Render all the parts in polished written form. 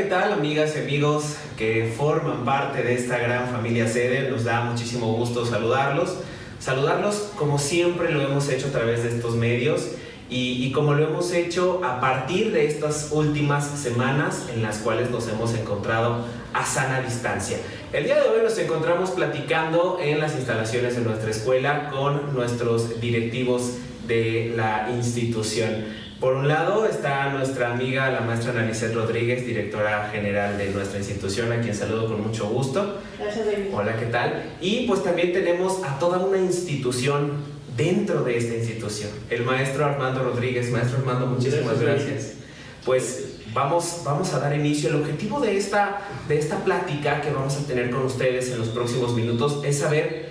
tal, amigas y amigos que forman parte de esta gran familia Sede? Nos da muchísimo gusto saludarlos. Saludarlos como siempre lo hemos hecho a través de estos medios y como lo hemos hecho a partir de estas últimas semanas en las cuales nos hemos encontrado a sana distancia. El día de hoy nos encontramos platicando en las instalaciones de nuestra escuela con nuestros directivos de la institución. Por un lado está nuestra amiga, la maestra Analicet Rodríguez, directora general de nuestra institución, a quien saludo con mucho gusto. Gracias, David. Hola, ¿qué tal? Y pues también tenemos a toda una institución dentro de esta institución. El maestro Armando Rodríguez. Maestro Armando, muchísimas gracias. Pues vamos a dar inicio. El objetivo de esta plática que vamos a tener con ustedes en los próximos minutos es saber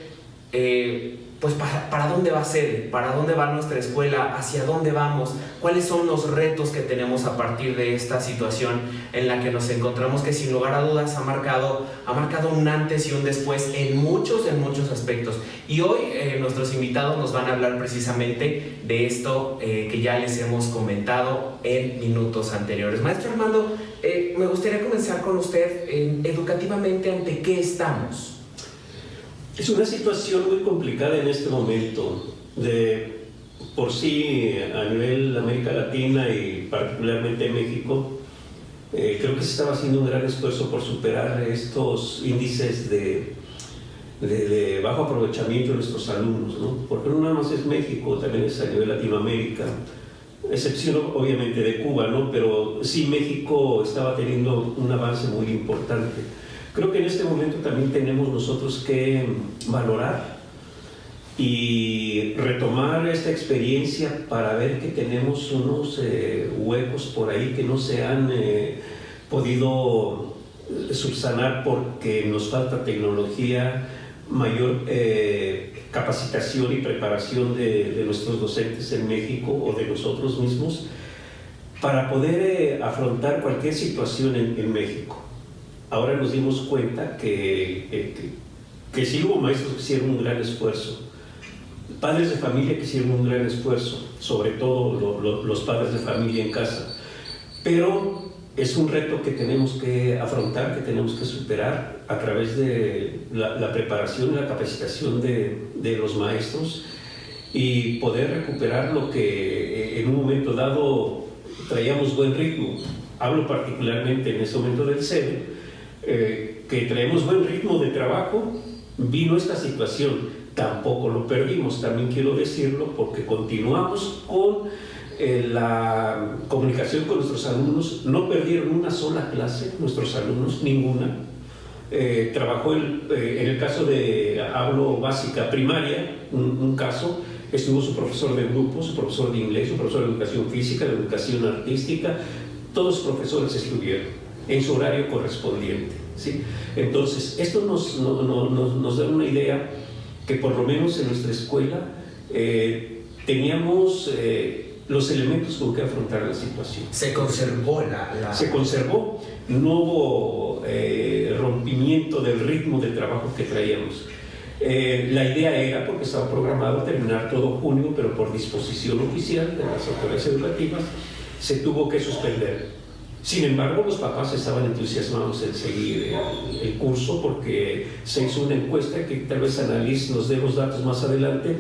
pues para dónde va Sede, para dónde va nuestra escuela, hacia dónde vamos, cuáles son los retos que tenemos a partir de esta situación en la que nos encontramos, que sin lugar a dudas ha marcado un antes y un después en muchos aspectos. Y hoy nuestros invitados nos van a hablar precisamente de esto que ya les hemos comentado en minutos anteriores. Maestro Armando, me gustaría comenzar con usted educativamente, ¿ante qué estamos? Es una situación muy complicada en este momento. Por sí, a nivel América Latina y particularmente México, creo que se estaba haciendo un gran esfuerzo por superar estos índices de bajo aprovechamiento de nuestros alumnos, ¿no? Porque no nada más es México, también es a nivel Latinoamérica, excepción obviamente de Cuba, ¿no? Pero sí, México estaba teniendo un avance muy importante. Creo que en este momento también tenemos nosotros que valorar y retomar esta experiencia para ver que tenemos unos huecos por ahí que no se han podido subsanar porque nos falta tecnología, mayor capacitación y preparación de nuestros docentes en México o de nosotros mismos para poder afrontar cualquier situación en México. Ahora nos dimos cuenta que sí hubo maestros que hicieron un gran esfuerzo, padres de familia que hicieron un gran esfuerzo, sobre todo los padres de familia en casa, pero es un reto que tenemos que afrontar, que tenemos que superar a través de la preparación y la capacitación de los maestros y poder recuperar lo que en un momento dado traíamos buen ritmo. Hablo particularmente en ese momento del CEDE, que traemos buen ritmo de trabajo. Vino esta situación, tampoco lo perdimos, también quiero decirlo, porque continuamos con la comunicación con nuestros alumnos. No perdieron una sola clase nuestros alumnos, ninguna. Trabajó en el caso hablo básica primaria, un caso, estuvo su profesor de grupo, su profesor de inglés, su profesor de educación física, de educación artística, todos los profesores estuvieron en su horario correspondiente, ¿sí? Entonces, esto nos da una idea que por lo menos en nuestra escuela teníamos los elementos con que afrontar la situación. Se conservó Se conservó, no hubo rompimiento del ritmo de trabajo que traíamos. La idea era, porque estaba programado terminar todo junio, pero por disposición oficial de las autoridades educativas se tuvo que suspender. Sin embargo, los papás estaban entusiasmados en seguir el curso porque se hizo una encuesta que tal vez Annalise nos dé los datos más adelante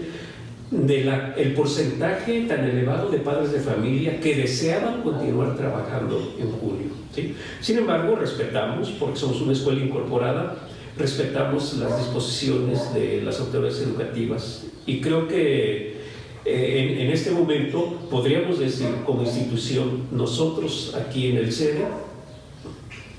el porcentaje tan elevado de padres de familia que deseaban continuar trabajando en junio, ¿sí? Sin embargo, respetamos, porque somos una escuela incorporada, respetamos las disposiciones de las autoridades educativas y creo que en este momento podríamos decir como institución, nosotros aquí en el CEDE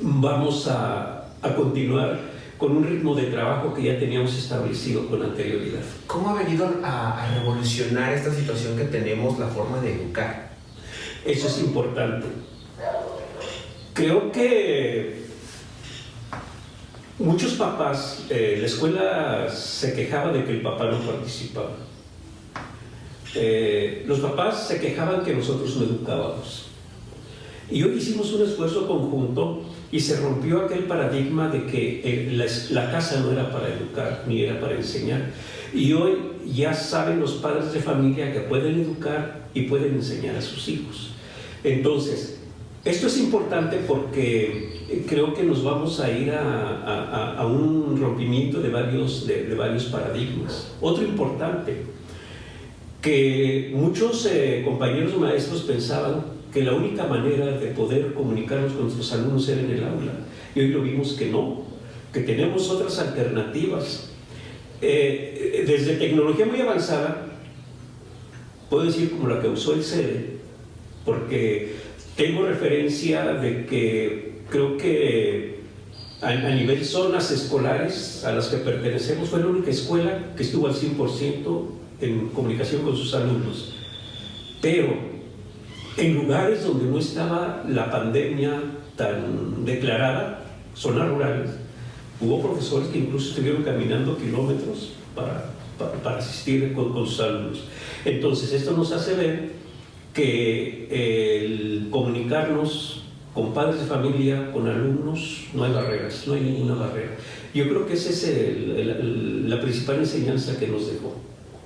vamos a continuar con un ritmo de trabajo que ya teníamos establecido con anterioridad. ¿Cómo ha venido a revolucionar esta situación que tenemos la forma de educar? Eso es importante. Creo que muchos papás, la escuela se quejaba de que el papá no participaba. Los papás se quejaban que nosotros no educábamos. Y hoy hicimos un esfuerzo conjunto y se rompió aquel paradigma de que la casa no era para educar ni era para enseñar. Y hoy ya saben los padres de familia que pueden educar y pueden enseñar a sus hijos. Entonces, Esto es importante porque creo que nos vamos a ir a un rompimiento de varios paradigmas. Otro importante, que muchos compañeros maestros pensaban que la única manera de poder comunicarnos con nuestros alumnos era en el aula. Y hoy lo vimos que no, que tenemos otras alternativas. Desde tecnología muy avanzada, puedo decir como la que usó el CEDE, porque tengo referencia de que creo que a nivel zonas escolares a las que pertenecemos fue la única escuela que estuvo al 100% en comunicación con sus alumnos. Pero en lugares donde no estaba la pandemia tan declarada, zonas rurales, hubo profesores que incluso estuvieron caminando kilómetros para asistir con sus alumnos. Entonces esto nos hace ver que el comunicarnos con padres de familia, con alumnos, no hay barreras, no hay ninguna barrera. Yo creo que esa es la principal enseñanza que nos dejó,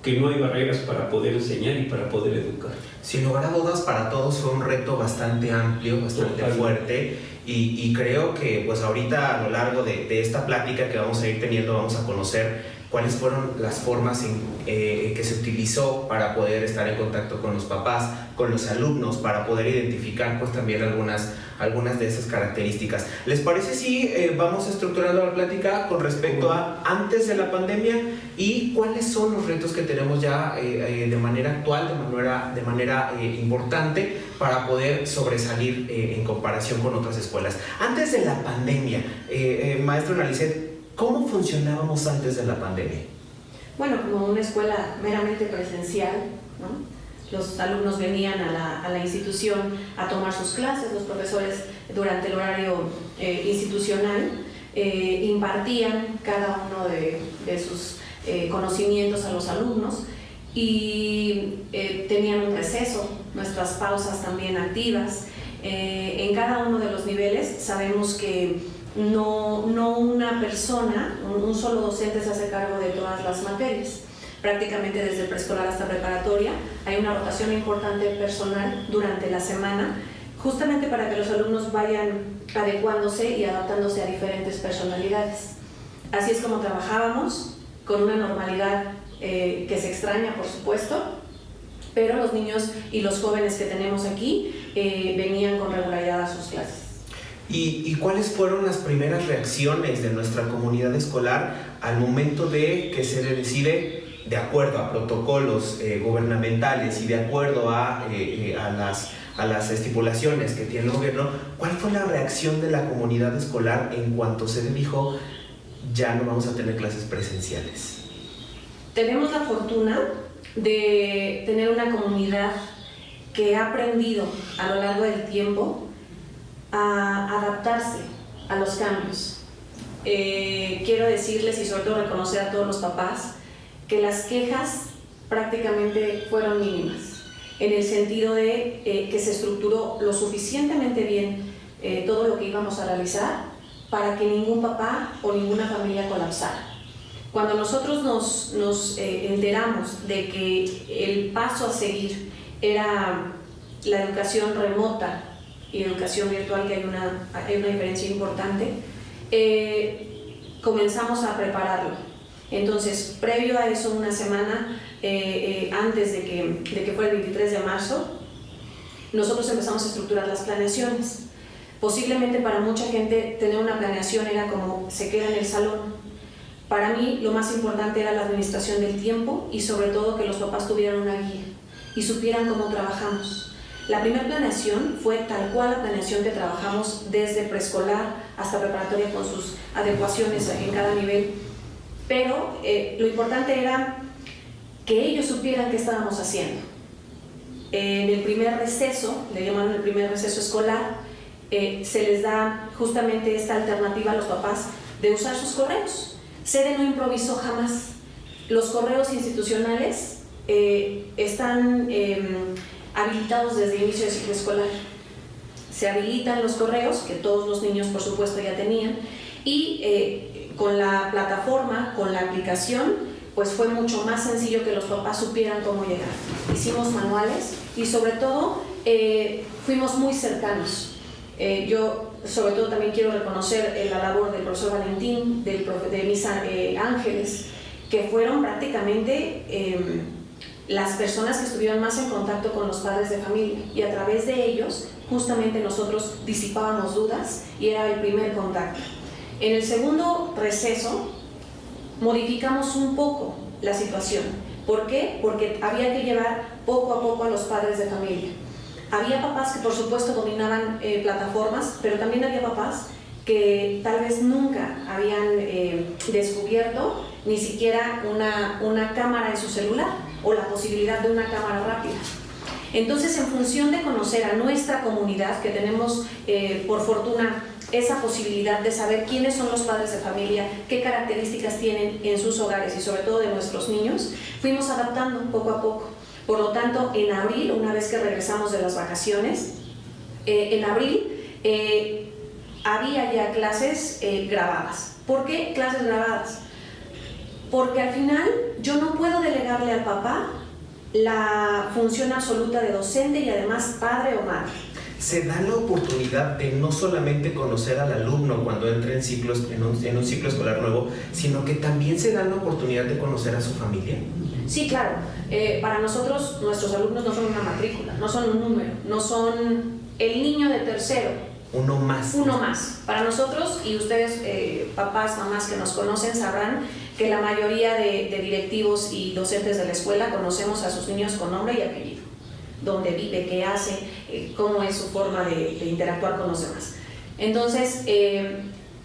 que no hay barreras para poder enseñar y para poder educar. Sin lugar a dudas, para todos fue un reto bastante amplio, bastante fuerte, y creo que pues ahorita a lo largo de esta plática que vamos a ir teniendo vamos a conocer cuáles fueron las formas que se utilizó para poder estar en contacto con los papás, con los alumnos, para poder identificar pues también algunas de esas características. ¿Les parece si vamos estructurando la plática con respecto a antes de la pandemia y cuáles son los retos que tenemos ya de manera actual, de manera importante para poder sobresalir en comparación con otras escuelas? Antes de la pandemia, maestro Analicet, ¿cómo funcionábamos antes de la pandemia? Bueno, como una escuela meramente presencial, ¿no? Los alumnos venían a la institución a tomar sus clases, los profesores durante el horario institucional impartían cada uno de sus conocimientos a los alumnos y tenían un receso, nuestras pausas también activas. En cada uno de los niveles sabemos que no una persona, un solo docente se hace cargo de todas las materias. Prácticamente desde preescolar hasta preparatoria hay una rotación importante personal durante la semana, justamente para que los alumnos vayan adecuándose y adaptándose a diferentes personalidades. Así es como trabajábamos, con una normalidad que se extraña, por supuesto, pero los niños y los jóvenes que tenemos aquí venían con regularidad a sus clases. ¿Y cuáles fueron las primeras reacciones de nuestra comunidad escolar al momento de que se decide, de acuerdo a protocolos gubernamentales y de acuerdo a las estipulaciones que tiene el gobierno, cuál fue la reacción de la comunidad escolar en cuanto se dijo ya no vamos a tener clases presenciales? Tenemos la fortuna de tener una comunidad que ha aprendido a lo largo del tiempo a adaptarse a los cambios. Quiero decirles y sobre todo reconocer a todos los papás que las quejas prácticamente fueron mínimas, en el sentido de que se estructuró lo suficientemente bien todo lo que íbamos a realizar para que ningún papá o ninguna familia colapsara. Cuando nosotros nos enteramos de que el paso a seguir era la educación remota y educación virtual, que hay una diferencia importante, comenzamos a prepararlo. Entonces, previo a eso, una semana antes de que fuera el 23 de marzo, nosotros empezamos a estructurar las planeaciones. Posiblemente para mucha gente tener una planeación era como se queda en el salón. Para mí lo más importante era la administración del tiempo y sobre todo que los papás tuvieran una guía y supieran cómo trabajamos. La primera planeación fue tal cual la planeación que trabajamos desde preescolar hasta preparatoria con sus adecuaciones en cada nivel, pero lo importante era que ellos supieran qué estábamos haciendo. En el primer receso, le llamaron el primer receso escolar, se les da justamente esta alternativa a los papás de usar sus correos. CEDE no improvisó jamás. Los correos institucionales están habilitados desde el inicio del ciclo escolar. Se habilitan los correos, que todos los niños por supuesto ya tenían, y con la plataforma, con la aplicación, pues fue mucho más sencillo que los papás supieran cómo llegar. Hicimos manuales y sobre todo fuimos muy cercanos. Yo sobre todo también quiero reconocer la labor del profesor Valentín, de mis ángeles, que fueron prácticamente las personas que estuvieron más en contacto con los padres de familia, y a través de ellos justamente nosotros disipábamos dudas y era el primer contacto. En el segundo receso modificamos un poco la situación. ¿Por qué? Porque había que llevar poco a poco a los padres de familia. Había papás que por supuesto dominaban plataformas, pero también había papás que tal vez nunca habían descubierto ni siquiera una cámara en su celular o la posibilidad de una cámara rápida. Entonces, en función de conocer a nuestra comunidad, que tenemos por fortuna esa posibilidad de saber quiénes son los padres de familia, qué características tienen en sus hogares y sobre todo de nuestros niños, fuimos adaptando poco a poco. Por lo tanto, en abril, una vez que regresamos de las vacaciones, en abril había ya clases grabadas. ¿Por qué clases grabadas? Porque al final yo no puedo delegarle al papá la función absoluta de docente y además padre o madre. Se da la oportunidad de no solamente conocer al alumno cuando entra en un ciclo escolar nuevo, sino que también se da la oportunidad de conocer a su familia. Sí, claro. Para nosotros, nuestros alumnos no son una matrícula, no son un número, no son el niño de tercero. Uno más. Uno más. Para nosotros, y ustedes, papás, mamás que nos conocen, sabrán que la mayoría de directivos y docentes de la escuela conocemos a sus niños con nombre y apellido, dónde vive, qué hace, cómo es su forma de interactuar con los demás. Entonces,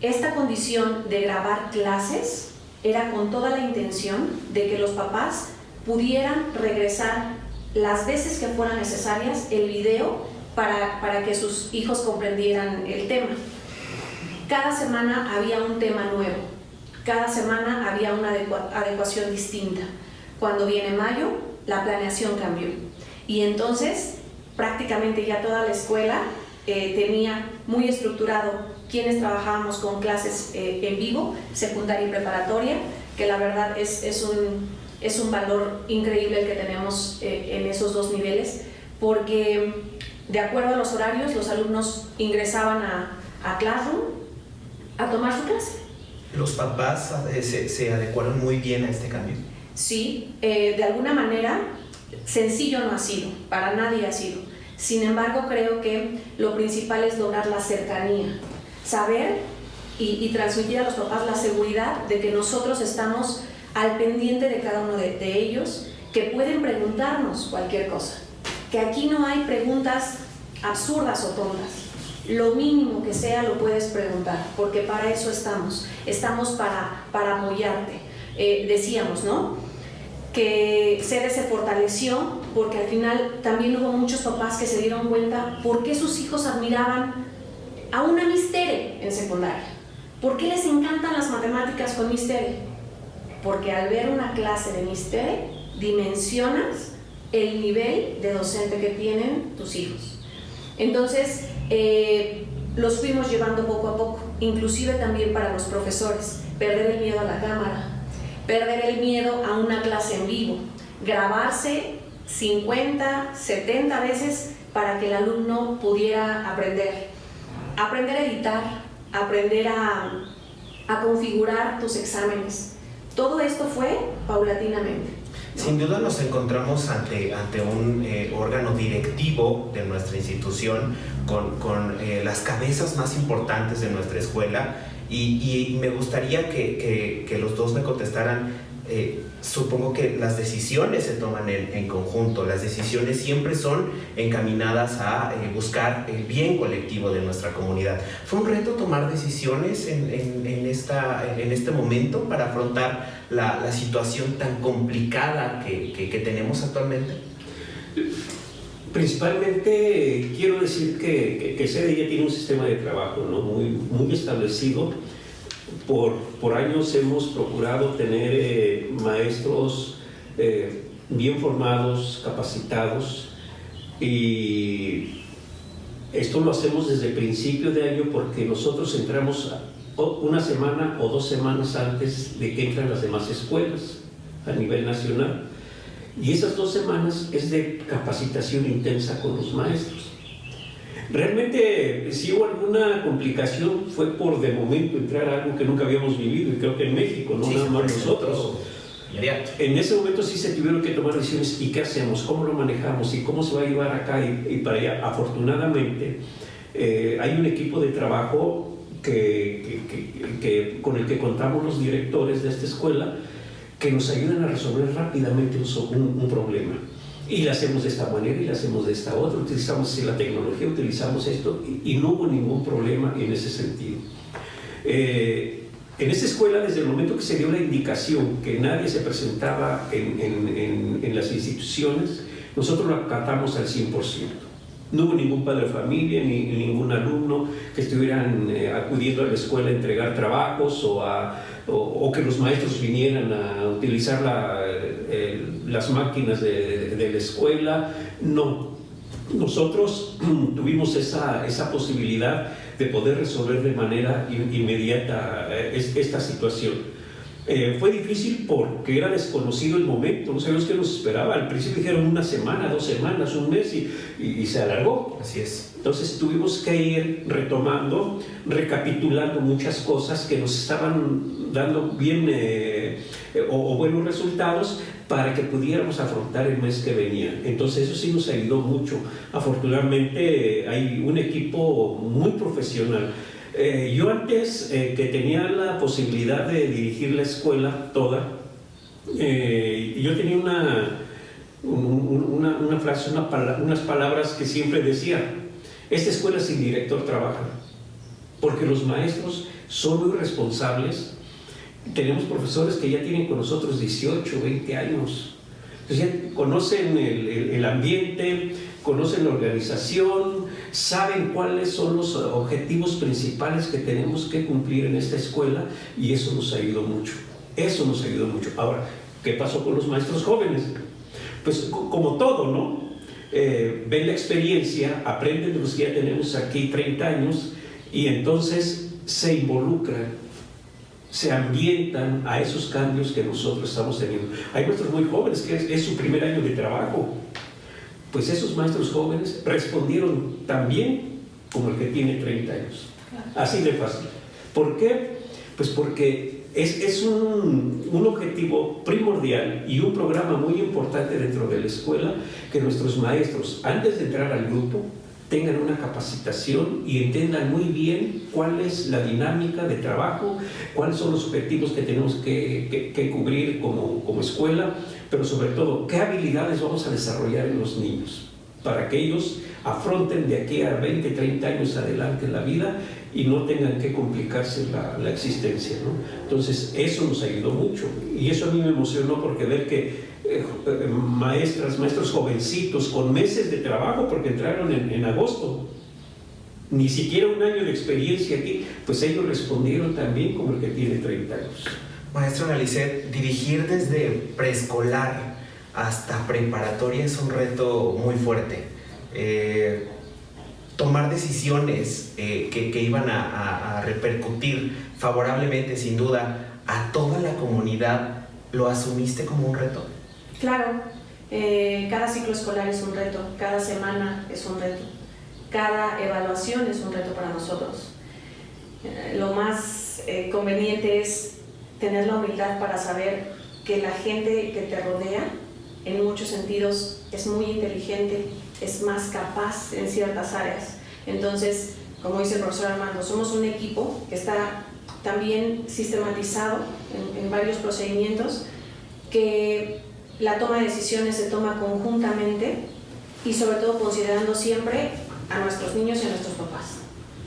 esta condición de grabar clases era con toda la intención de que los papás pudieran regresar las veces que fueran necesarias el video para que sus hijos comprendieran el tema. Cada semana había un tema nuevo, cada semana había una adecuación distinta. Cuando viene mayo, la planeación cambió. Y entonces, prácticamente ya toda la escuela tenía muy estructurado quienes trabajábamos con clases en vivo, secundaria y preparatoria, que la verdad es un valor increíble el que tenemos en esos dos niveles, porque de acuerdo a los horarios, los alumnos ingresaban a Classroom a tomar su clase. ¿Los papás se adecuaron muy bien a este cambio? Sí, de alguna manera, sencillo no ha sido, para nadie ha sido. Sin embargo, creo que lo principal es lograr la cercanía, saber y transmitir a los papás la seguridad de que nosotros estamos al pendiente de cada uno de ellos, que pueden preguntarnos cualquier cosa, que aquí no hay preguntas absurdas o tontas. Lo mínimo que sea lo puedes preguntar, porque para eso estamos para apoyarte. Decíamos, ¿no?, que Sede se fortaleció porque al final también hubo muchos papás que se dieron cuenta por qué sus hijos admiraban a una Miss Tere en secundaria. ¿Por qué les encantan las matemáticas con Miss Tere? Porque al ver una clase de Miss Tere dimensionas el nivel de docente que tienen tus hijos. Entonces, los fuimos llevando poco a poco, inclusive también para los profesores, perder el miedo a la cámara, perder el miedo a una clase en vivo, grabarse 50, 70 veces para que el alumno pudiera aprender a editar, aprender a configurar tus exámenes. Todo esto fue paulatinamente, ¿no? Sin duda nos encontramos ante un órgano directivo de nuestra institución con las cabezas más importantes de nuestra escuela y me gustaría que los dos me contestaran. Supongo que las decisiones se toman en conjunto, las decisiones siempre son encaminadas a buscar el bien colectivo de nuestra comunidad. ¿Fue un reto tomar decisiones en este momento para afrontar la situación tan complicada que tenemos actualmente? Principalmente quiero decir que Sede ya tiene un sistema de trabajo, ¿no?, muy establecido. Por años hemos procurado tener maestros bien formados, capacitados, y esto lo hacemos desde principio de año porque nosotros entramos una semana o 2 semanas antes de que entran las demás escuelas a nivel nacional, y esas 2 semanas es de capacitación intensa con los maestros. Realmente, si hubo alguna complicación, fue por de momento entrar a algo que nunca habíamos vivido, y creo que en México, no nada más nosotros. En ese momento sí se tuvieron que tomar decisiones. ¿Y qué hacemos? ¿Cómo lo manejamos? ¿Y cómo se va a llevar acá y para allá? Afortunadamente, hay un equipo de trabajo con el que contamos los directores de esta escuela, que nos ayudan a resolver rápidamente un problema. Y lo hacemos de esta manera y lo hacemos de esta otra. Utilizamos la tecnología, utilizamos esto y no hubo ningún problema en ese sentido. En esta escuela, desde el momento que se dio la indicación que nadie se presentaba en las instituciones, nosotros lo acatamos al 100%. No hubo ningún padre de familia ni ningún alumno que estuvieran acudiendo a la escuela a entregar trabajos o que los maestros vinieran a utilizar las máquinas de la escuela. No. Nosotros tuvimos esa posibilidad de poder resolver de manera inmediata esta situación. Fue difícil porque era desconocido el momento, no sabíamos qué nos esperaba. Al principio dijeron 1 semana, 2 semanas, 1 mes y se alargó. Así es. Entonces tuvimos que ir retomando, recapitulando muchas cosas que nos estaban dando bien o buenos resultados para que pudiéramos afrontar el mes que venía. Entonces eso sí nos ayudó mucho. Afortunadamente hay un equipo muy profesional. Yo antes que tenía la posibilidad de dirigir la escuela toda, yo tenía una frase, unas palabras que siempre decía: esta escuela sin director trabaja, porque los maestros son muy responsables. Tenemos profesores que ya tienen con nosotros 18, 20 años, entonces ya conocen el ambiente, conocen la organización, saben cuáles son los objetivos principales que tenemos que cumplir en esta escuela, y eso nos ayudó mucho. Eso nos ayudó mucho. Ahora, ¿qué pasó con los maestros jóvenes? Pues como todo, ¿no? Ven la experiencia, aprenden de los que ya tenemos aquí 30 años y entonces se involucran, se ambientan a esos cambios que nosotros estamos teniendo. Hay maestros muy jóvenes que es su primer año de trabajo. Pues esos maestros jóvenes respondieron tan bien como el que tiene 30 años. Así de fácil. ¿Por qué? Pues porque es un objetivo primordial y un programa muy importante dentro de la escuela, que nuestros maestros, antes de entrar al grupo, tengan una capacitación y entiendan muy bien cuál es la dinámica de trabajo, cuáles son los objetivos que tenemos que cubrir como escuela, pero sobre todo, qué habilidades vamos a desarrollar en los niños para que ellos afronten de aquí a 20, 30 años adelante la vida y no tengan que complicarse la existencia, ¿no? Entonces, eso nos ayudó mucho y eso a mí me emocionó, porque ver que maestros jovencitos con meses de trabajo, porque entraron en agosto, ni siquiera 1 año de experiencia aquí, pues ellos respondieron también como el que tiene 30 años. Maestro Galicet, dirigir desde preescolar hasta preparatoria es un reto muy fuerte. Tomar decisiones que iban a repercutir favorablemente, sin duda, a toda la comunidad, ¿lo asumiste como un reto? Claro, cada ciclo escolar es un reto, cada semana es un reto, cada evaluación es un reto para nosotros. Lo más conveniente es tener la humildad para saber que la gente que te rodea, en muchos sentidos, es muy inteligente, es más capaz en ciertas áreas. Entonces, como dice el profesor Armando, somos un equipo que está también sistematizado en varios procedimientos, que la toma de decisiones se toma conjuntamente y sobre todo considerando siempre a nuestros niños y a nuestros papás.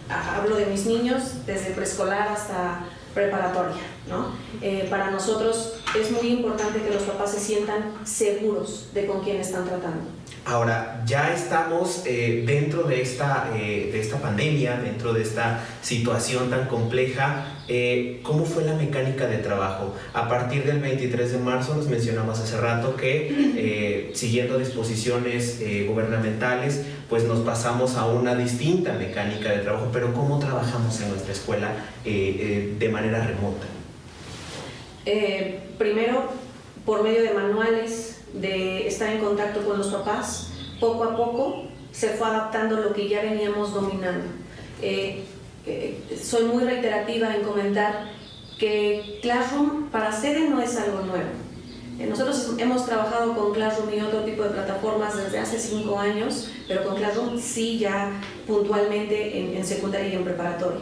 Hablo de mis niños desde preescolar hasta preparatoria, ¿no? Para nosotros es muy importante que los papás se sientan seguros de con quién están tratando. Ahora, ya estamos dentro de esta pandemia, dentro de esta situación tan compleja. ¿Cómo fue la mecánica de trabajo? A partir del 23 de marzo, nos mencionamos hace rato que siguiendo disposiciones gubernamentales, pues nos pasamos a una distinta mecánica de trabajo. Pero ¿cómo trabajamos en nuestra escuela de manera remota? Primero, por medio de manuales, de estar en contacto con los papás, poco a poco se fue adaptando lo que ya veníamos dominando. Soy muy reiterativa en comentar que Classroom para Sede no es algo nuevo. Nosotros hemos trabajado con Classroom y otro tipo de plataformas desde hace 5 años, pero con Classroom sí ya puntualmente en secundaria y en preparatoria.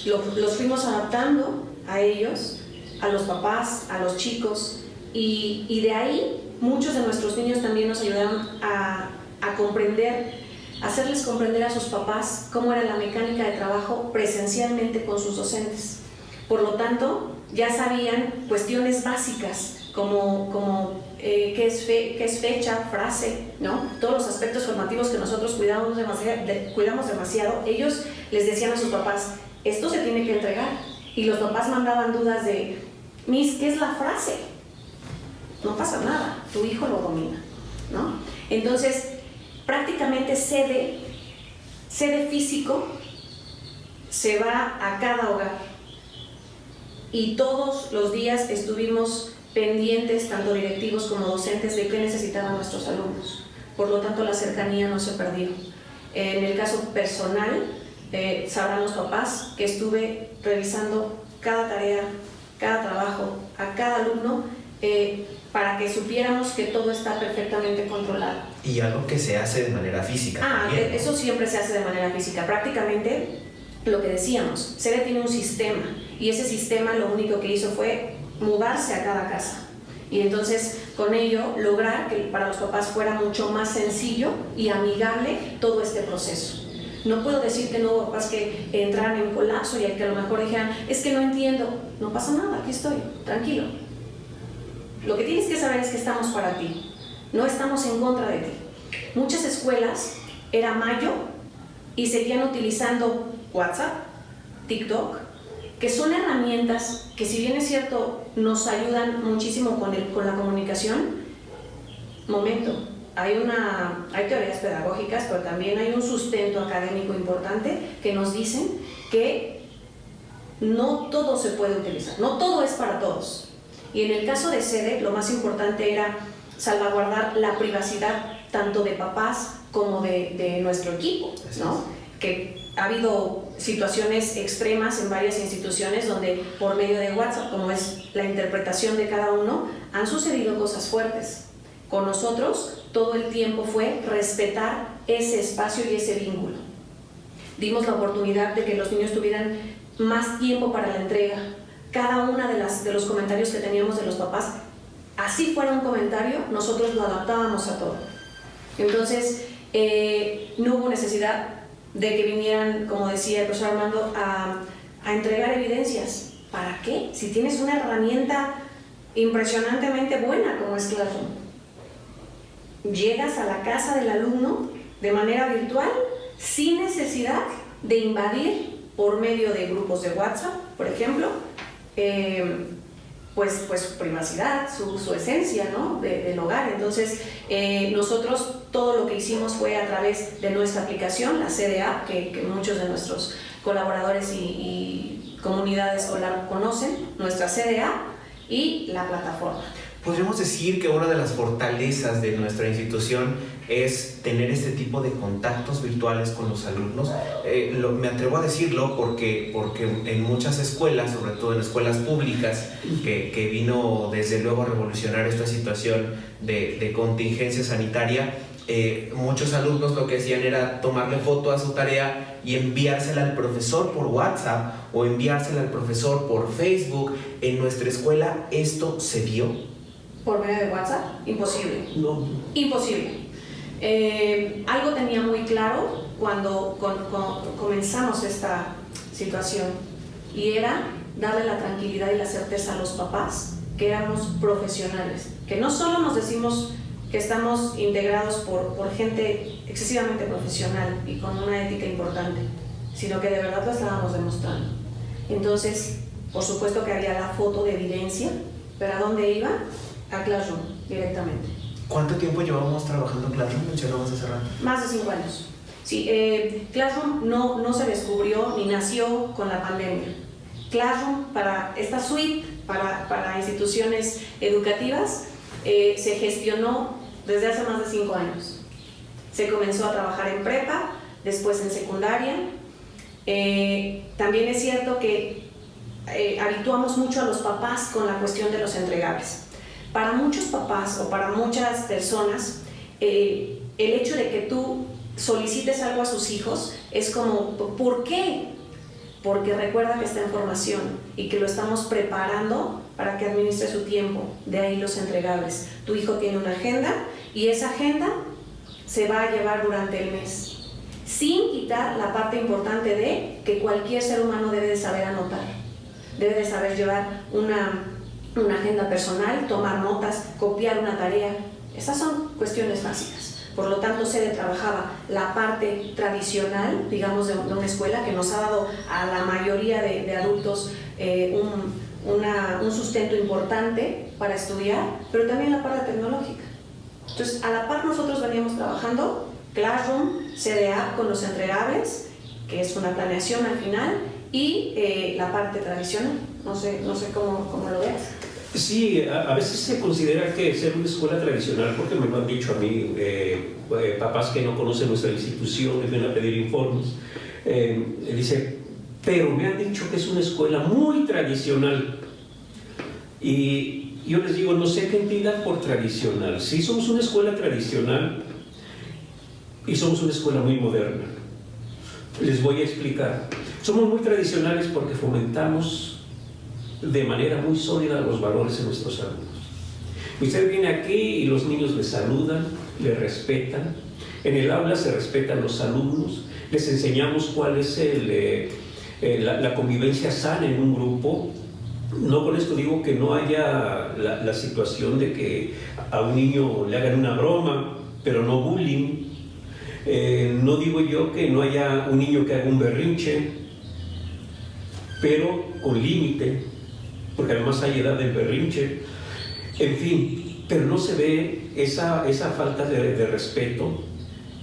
Los fuimos adaptando a ellos, a los papás, a los chicos, y de ahí muchos de nuestros niños también nos ayudaron a comprender, hacerles comprender a sus papás cómo era la mecánica de trabajo presencialmente con sus docentes. Por lo tanto, ya sabían cuestiones básicas como qué es fecha, frase, ¿no? Todos los aspectos formativos que nosotros cuidamos demasiado. Ellos les decían a sus papás, esto se tiene que entregar. Y los papás mandaban dudas de, Miss, ¿qué es la frase? No pasa nada, tu hijo lo domina, ¿no? Entonces, prácticamente sede físico se va a cada hogar. Y todos los días estuvimos pendientes, tanto directivos como docentes, de qué necesitaban nuestros alumnos. Por lo tanto, la cercanía no se perdió. En el caso personal, sabrán los papás que estuve revisando cada tarea, cada trabajo, a cada alumno, para que supiéramos que todo está perfectamente controlado. Y algo que se hace de manera física. También, ¿no? Eso siempre se hace de manera física. Prácticamente, lo que decíamos, Sede tiene un sistema, y ese sistema lo único que hizo fue mudarse a cada casa. Y entonces, con ello, lograr que para los papás fuera mucho más sencillo y amigable todo este proceso. No puedo decir que no hubo papás que entraran en colapso y que a lo mejor dijeran, es que no entiendo. No pasa nada, aquí estoy, tranquilo. Lo que tienes que saber es que estamos para ti, no estamos en contra de ti. Muchas escuelas era mayo y seguían utilizando WhatsApp, TikTok, que son herramientas que, si bien es cierto, nos ayudan muchísimo con la comunicación. Momento, hay teorías pedagógicas, pero también hay un sustento académico importante que nos dicen que no todo se puede utilizar, no todo es para todos. Y en el caso de Sede, lo más importante era salvaguardar la privacidad tanto de papás como de nuestro equipo, ¿no? Que ha habido situaciones extremas en varias instituciones donde por medio de WhatsApp, como es la interpretación de cada uno, han sucedido cosas fuertes. Con nosotros todo el tiempo fue respetar ese espacio y ese vínculo. Dimos la oportunidad de que los niños tuvieran más tiempo para la entrega. Cada una de los comentarios que teníamos de los papás, así fuera un comentario, nosotros lo adaptábamos a todo. Entonces, no hubo necesidad de que vinieran, como decía el profesor Armando, a entregar evidencias. ¿Para qué? Si tienes una herramienta impresionantemente buena como es Classroom. Llegas a la casa del alumno de manera virtual sin necesidad de invadir por medio de grupos de WhatsApp, por ejemplo, pues privacidad, su esencia, ¿no? del hogar. Entonces, nosotros todo lo que hicimos fue a través de nuestra aplicación, la CDA, que muchos de nuestros colaboradores y comunidad escolar conocen, nuestra CDA y la plataforma. Podríamos decir que una de las fortalezas de nuestra institución es tener este tipo de contactos virtuales con los alumnos. Me atrevo a decirlo porque en muchas escuelas, sobre todo en escuelas públicas, que vino desde luego a revolucionar esta situación de contingencia sanitaria, muchos alumnos lo que hacían era tomarle foto a su tarea y enviársela al profesor por WhatsApp o enviársela al profesor por Facebook. En nuestra escuela esto se dio. ¿Por medio de WhatsApp? Imposible. No. Imposible. Algo tenía muy claro cuando comenzamos esta situación, y era darle la tranquilidad y la certeza a los papás que éramos profesionales, que no solo nos decimos que estamos integrados por gente excesivamente profesional y con una ética importante, sino que de verdad lo estábamos demostrando. Entonces, por supuesto que había la foto de evidencia, pero ¿a dónde iba? A Classroom, directamente. ¿Cuánto tiempo llevamos trabajando en Classroom? Mencionabas hace rato. Más de 5 años. Sí, Classroom no se descubrió ni nació con la pandemia. Classroom, para esta suite, para instituciones educativas, se gestionó desde hace más de 5 años. Se comenzó a trabajar en prepa, después en secundaria. También es cierto que habituamos mucho a los papás con la cuestión de los entregables. Para muchos papás o para muchas personas, el hecho de que tú solicites algo a sus hijos es como, ¿por qué? Porque recuerda que está en formación y que lo estamos preparando para que administre su tiempo. De ahí los entregables. Tu hijo tiene una agenda y esa agenda se va a llevar durante el mes, sin quitar la parte importante de que cualquier ser humano debe de saber anotar, debe de saber llevar una agenda personal, tomar notas, copiar una tarea. Esas son cuestiones básicas. Por lo tanto, se trabajaba la parte tradicional, digamos, de una escuela que nos ha dado a la mayoría de adultos un sustento importante para estudiar, pero también la parte tecnológica. Entonces, a la par nosotros veníamos trabajando Classroom, CDA con los entregables, que es una planeación al final, y la parte tradicional. No sé cómo lo veas. Sí, a veces se considera que ser una escuela tradicional, porque me lo han dicho a mí, papás que no conocen nuestra institución y vienen a pedir informes, dice, pero me han dicho que es una escuela muy tradicional. Y yo les digo, no sé qué entiendan por tradicional. Sí, somos una escuela tradicional y somos una escuela muy moderna. Les voy a explicar. Somos muy tradicionales porque fomentamos de manera muy sólida los valores en nuestros alumnos. Usted viene aquí y los niños le saludan, le respetan. En el aula se respetan los alumnos, les enseñamos cuál es la convivencia sana en un grupo. No con esto digo que no haya la situación de que a un niño le hagan una broma, pero no bullying. No digo yo que no haya un niño que haga un berrinche, pero con límite, porque además hay edad del berrinche, en fin, pero no se ve esa falta de respeto,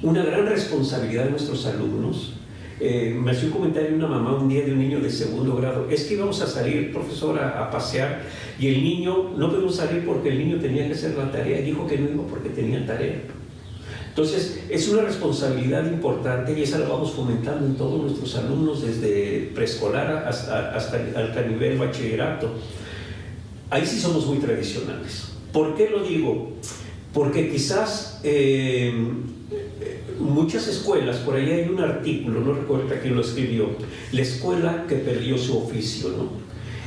una gran responsabilidad de nuestros alumnos. Me hacía un comentario una mamá un día de un niño de segundo grado, es que íbamos a salir, profesora, a pasear, y el niño, no pudimos salir porque el niño tenía que hacer la tarea, y dijo que no iba porque tenía tarea. Entonces, es una responsabilidad importante y esa la vamos fomentando en todos nuestros alumnos desde preescolar hasta el nivel bachillerato. Ahí sí somos muy tradicionales. ¿Por qué lo digo? Porque quizás muchas escuelas, por ahí hay un artículo, no recuerdo quién lo escribió, la escuela que perdió su oficio, ¿no?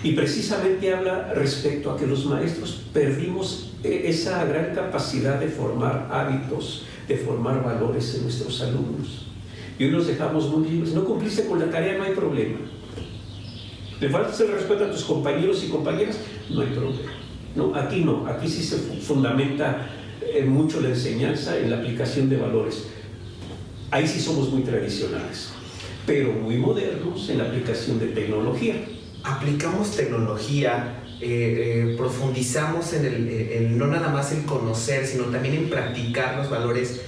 Y precisamente habla respecto a que los maestros perdimos esa gran capacidad de formar hábitos, de formar valores en nuestros alumnos. Y hoy los dejamos muy libres. No cumpliste con la tarea, no hay problema. ¿Le faltas el respeto a tus compañeros y compañeras? No hay problema. No, aquí sí se fundamenta mucho la enseñanza en la aplicación de valores. Ahí sí somos muy tradicionales, pero muy modernos en la aplicación de tecnología. Aplicamos tecnología, profundizamos en no nada más en conocer, sino también en practicar los valores.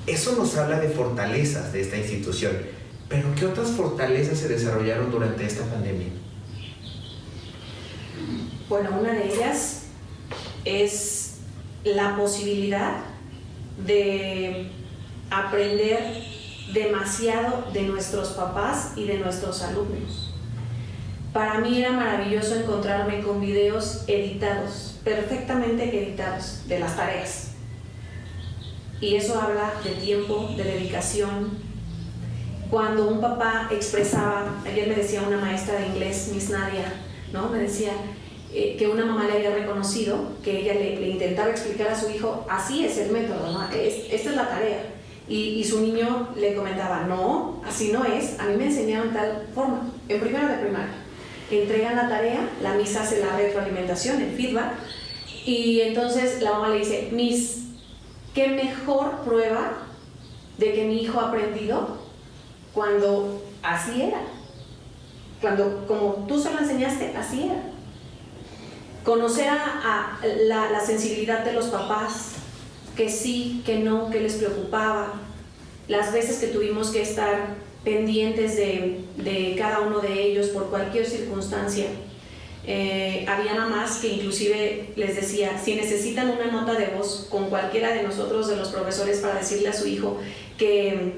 Eso nos habla de fortalezas de esta institución. Pero ¿qué otras fortalezas se desarrollaron durante esta pandemia? Bueno, una de ellas es la posibilidad de aprender demasiado de nuestros papás y de nuestros alumnos. Para mí era maravilloso encontrarme con videos editados, perfectamente editados, de las tareas. Y eso habla de tiempo, de dedicación. Cuando un papá expresaba, ayer me decía una maestra de inglés, Miss Nadia, ¿no? Me decía que una mamá le había reconocido, que ella le intentaba explicar a su hijo, así es el método, ¿no? Esta es la tarea. Y su niño le comentaba, no, así no es, a mí me enseñaron tal forma, en primero de primaria. Entregan la tarea, la Miss hace la retroalimentación, el feedback, y entonces la mamá le dice, Miss, ¿qué mejor prueba de que mi hijo ha aprendido cuando así era? Cuando, como tú se lo enseñaste, así era. Conocer a la sensibilidad de los papás, que sí, que no, que les preocupaba, las veces que tuvimos que estar pendientes de cada uno de ellos por cualquier circunstancia. Había mamás que inclusive les decía, si necesitan una nota de voz con cualquiera de nosotros, de los profesores, para decirle a su hijo que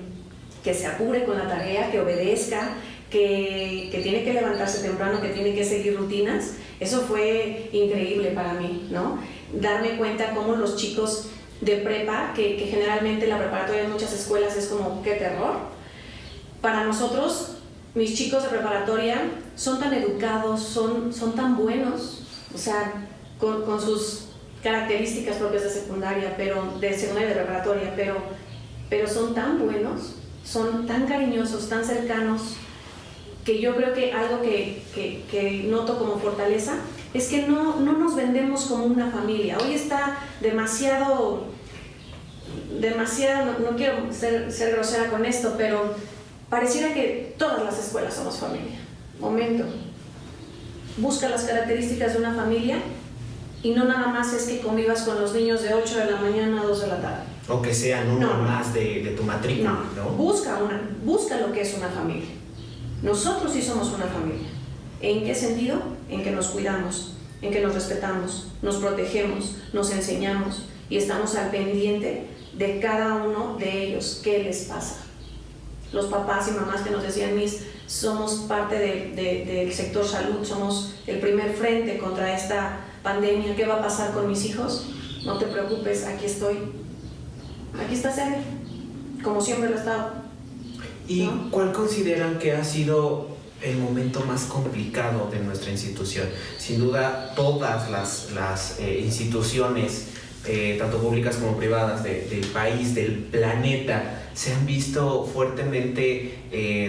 se apure con la tarea, que obedezca, que tiene que levantarse temprano, que tiene que seguir rutinas. Eso fue increíble para mí, ¿no? Darme cuenta cómo los chicos de prepa, que generalmente la preparatoria en muchas escuelas es como, ¡qué terror! Para nosotros, mis chicos de preparatoria son tan educados, son tan buenos, o sea, con sus características propias de secundaria, de secundaria y de preparatoria, pero son tan buenos, son tan cariñosos, tan cercanos, que yo creo que algo que noto como fortaleza es que no nos vendemos como una familia. Hoy está demasiado, no quiero ser grosera con esto, pero pareciera que todas las escuelas somos familia. Momento. Busca las características de una familia y no nada más es que convivas con los niños de 8 de la mañana a 2 de la tarde. O que sean uno más de tu matrícula, ¿no? Busca lo que es una familia. Nosotros sí somos una familia. ¿En qué sentido? En que nos cuidamos, en que nos respetamos, nos protegemos, nos enseñamos y estamos al pendiente de cada uno de ellos. ¿Qué les pasa? Los papás y mamás que nos decían, somos parte del sector salud, somos el primer frente contra esta pandemia. ¿Qué va a pasar con mis hijos? No te preocupes, aquí estoy. Aquí está Sergio, como siempre lo ha estado. ¿Y ¿no? cuál consideran que ha sido el momento más complicado de nuestra institución? Sin duda, todas las instituciones, tanto públicas como privadas del país, del planeta, se han visto fuertemente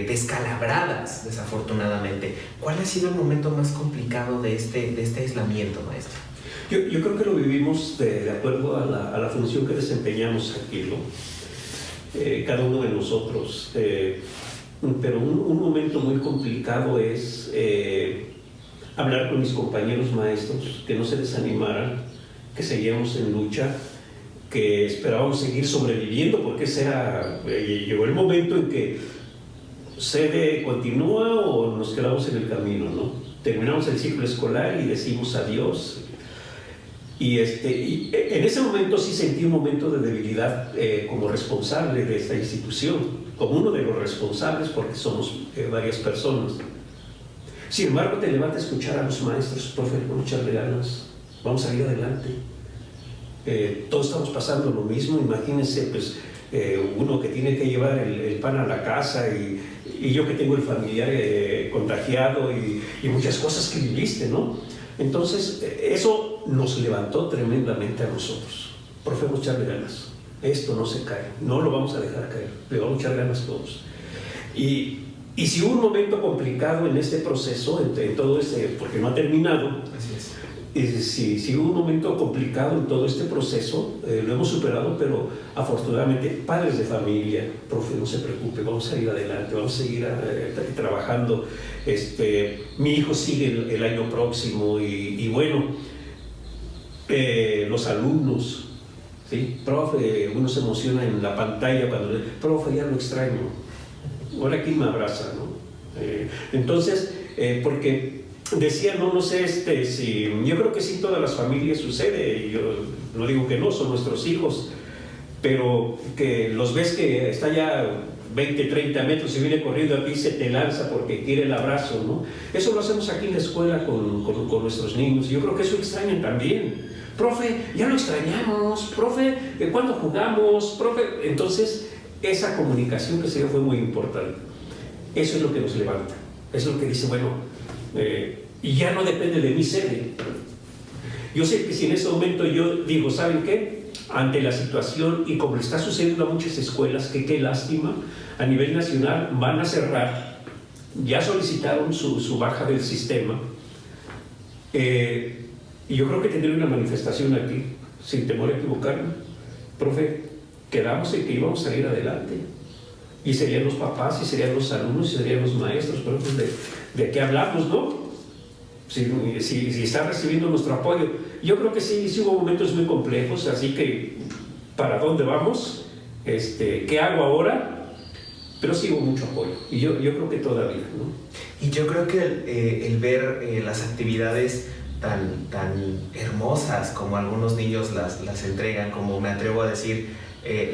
descalabradas, desafortunadamente. ¿Cuál ha sido el momento más complicado de este aislamiento, maestro? Yo creo que lo vivimos de acuerdo a la función que desempeñamos aquí, ¿no? Cada uno de nosotros. Pero un momento muy complicado es hablar con mis compañeros maestros, que no se desanimaran, que seguíamos en lucha, que esperábamos seguir sobreviviendo, porque llegó el momento en que sede continúa o nos quedamos en el camino, ¿no? Terminamos el ciclo escolar y decimos adiós. Y en ese momento sí sentí un momento de debilidad como responsable de esta institución, como uno de los responsables, porque somos varias personas. Sin embargo, te levanta a escuchar a los maestros, profe, vamos a echarle ganas, vamos a salir adelante. Todos estamos pasando lo mismo. Imagínense, pues, uno que tiene que llevar el pan a la casa y yo que tengo el familiar contagiado y muchas cosas que viviste, ¿no? Entonces, eso nos levantó tremendamente a nosotros. Profe, vamos a echarle ganas. Esto no se cae, no lo vamos a dejar caer, le vamos a echar ganas todos. Y si hubo un momento complicado en este proceso, en todo porque no ha terminado. Así es. Si hubo un momento complicado en todo este proceso, lo hemos superado, pero afortunadamente, padres de familia, profe, no se preocupe, vamos a ir adelante, vamos a seguir trabajando. Mi hijo sigue el año próximo y bueno, los alumnos, ¿sí? Profe, uno se emociona en la pantalla cuando le profe, ya lo extraño, ahora aquí me abraza, ¿no? Entonces, porque decía, no sé, yo creo que sí en todas las familias sucede, yo no digo que no, son nuestros hijos, pero que los ves que está ya 20, 30 metros y viene corriendo a ti y se te lanza porque quiere el abrazo, ¿no? Eso lo hacemos aquí en la escuela con nuestros niños. Yo creo que eso extrañan también. Profe, ya lo extrañamos. Profe, ¿cuándo jugamos? Profe, entonces esa comunicación que se dio fue muy importante. Eso es lo que nos levanta. Eso es lo que dice, bueno, y ya no depende de mi sede. Yo sé que si en ese momento yo digo, ¿saben qué? Ante la situación y como le está sucediendo a muchas escuelas, que qué lástima, a nivel nacional van a cerrar, ya solicitaron su baja del sistema, y yo creo que tendré una manifestación aquí, sin temor a equivocarme. Profe, quedamos en que íbamos a salir adelante, y serían los papás, y serían los alumnos, y serían los maestros, pero pues ¿de qué hablamos, no? Si está recibiendo nuestro apoyo. Yo creo que sí hubo momentos muy complejos, así que ¿para dónde vamos? ¿Qué hago ahora? Pero sí hubo mucho apoyo, y yo creo que todavía, ¿no? Y yo creo que el ver las actividades tan hermosas como algunos niños las entregan, como me atrevo a decir,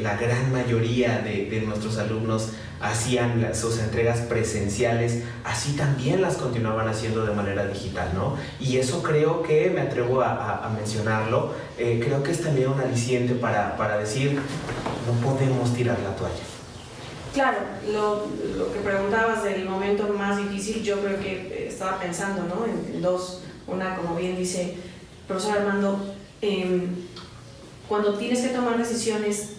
la gran mayoría de nuestros alumnos hacían sus entregas presenciales, así también las continuaban haciendo de manera digital, ¿no? Y eso creo que, me atrevo a mencionarlo, creo que es también un aliciente para decir, no podemos tirar la toalla. Claro, lo que preguntabas del momento más difícil, yo creo que estaba pensando, ¿no? en dos. Una, como bien dice el profesor Armando, cuando tienes que tomar decisiones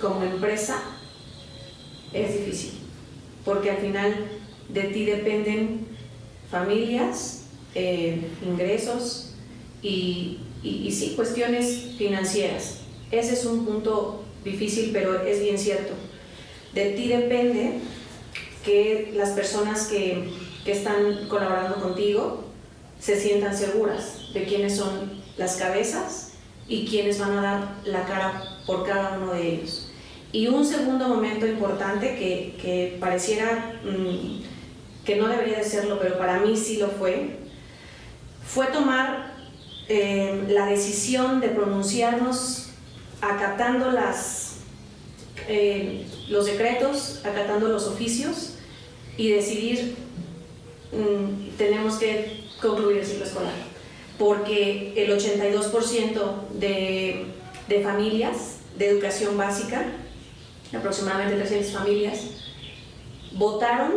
como empresa, es difícil, porque al final de ti dependen familias, ingresos y sí, cuestiones financieras. Ese es un punto difícil, pero es bien cierto. De ti depende que las personas que están colaborando contigo se sientan seguras de quiénes son las cabezas y quiénes van a dar la cara por cada uno de ellos. Y un segundo momento importante que pareciera que no debería de serlo, pero para mí sí lo fue tomar la decisión de pronunciarnos acatando los decretos, acatando los oficios y decidir tenemos que concluir el ciclo escolar, porque el 82% de familias de educación básica, aproximadamente 300 familias, votaron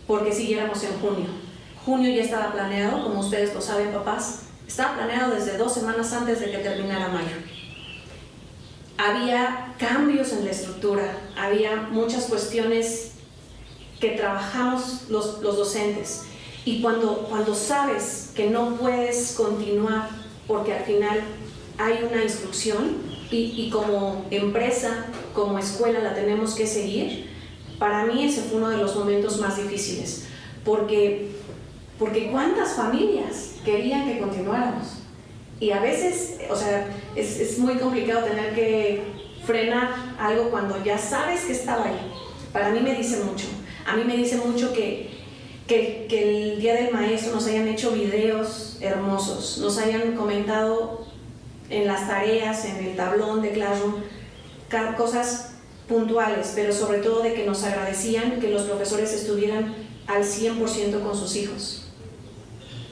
porque siguiéramos en junio. Junio ya estaba planeado, como ustedes lo saben, papás, estaba planeado desde 2 semanas antes de que terminara mayo. Había cambios en la estructura, había muchas cuestiones que trabajamos los docentes. Y cuando sabes que no puedes continuar porque al final hay una instrucción y como empresa, como escuela la tenemos que seguir, para mí ese fue uno de los momentos más difíciles, porque ¿cuántas familias querían que continuáramos? Y a veces, o sea, es muy complicado tener que frenar algo cuando ya sabes que estaba ahí. Para mí me dice mucho. A mí me dice mucho que el Día del Maestro nos hayan hecho videos hermosos, nos hayan comentado en las tareas, en el tablón de Classroom, cosas puntuales, pero sobre todo de que nos agradecían que los profesores estuvieran al 100% con sus hijos.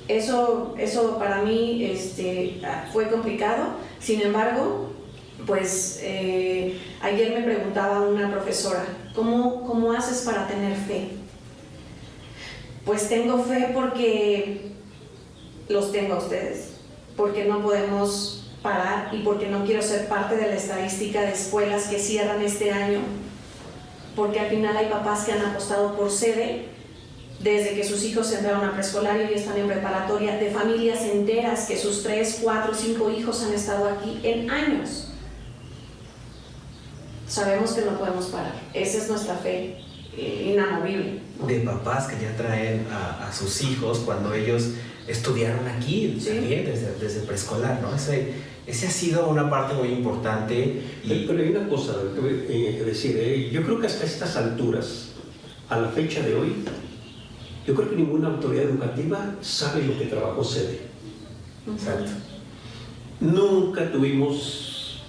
Eso para mí fue complicado. Sin embargo, pues ayer me preguntaba una profesora, ¿cómo haces para tener fe? Pues tengo fe porque los tengo a ustedes, porque no podemos parar y porque no quiero ser parte de la estadística de escuelas que cierran este año, porque al final hay papás que han apostado por sede desde que sus hijos entraron a preescolar y están en preparatoria, de familias enteras que sus 3, 4, 5 hijos han estado aquí en años. Sabemos que no podemos parar, esa es nuestra fe inamovible. De papás que ya traen a sus hijos cuando ellos estudiaron aquí, ¿sí? También desde preescolar, ¿no? Ese ha sido una parte muy importante. Pero hay una cosa que decir, yo creo que hasta estas alturas, a la fecha de hoy, yo creo que ninguna autoridad educativa sabe lo que trabajó sede. Exacto. Nunca tuvimos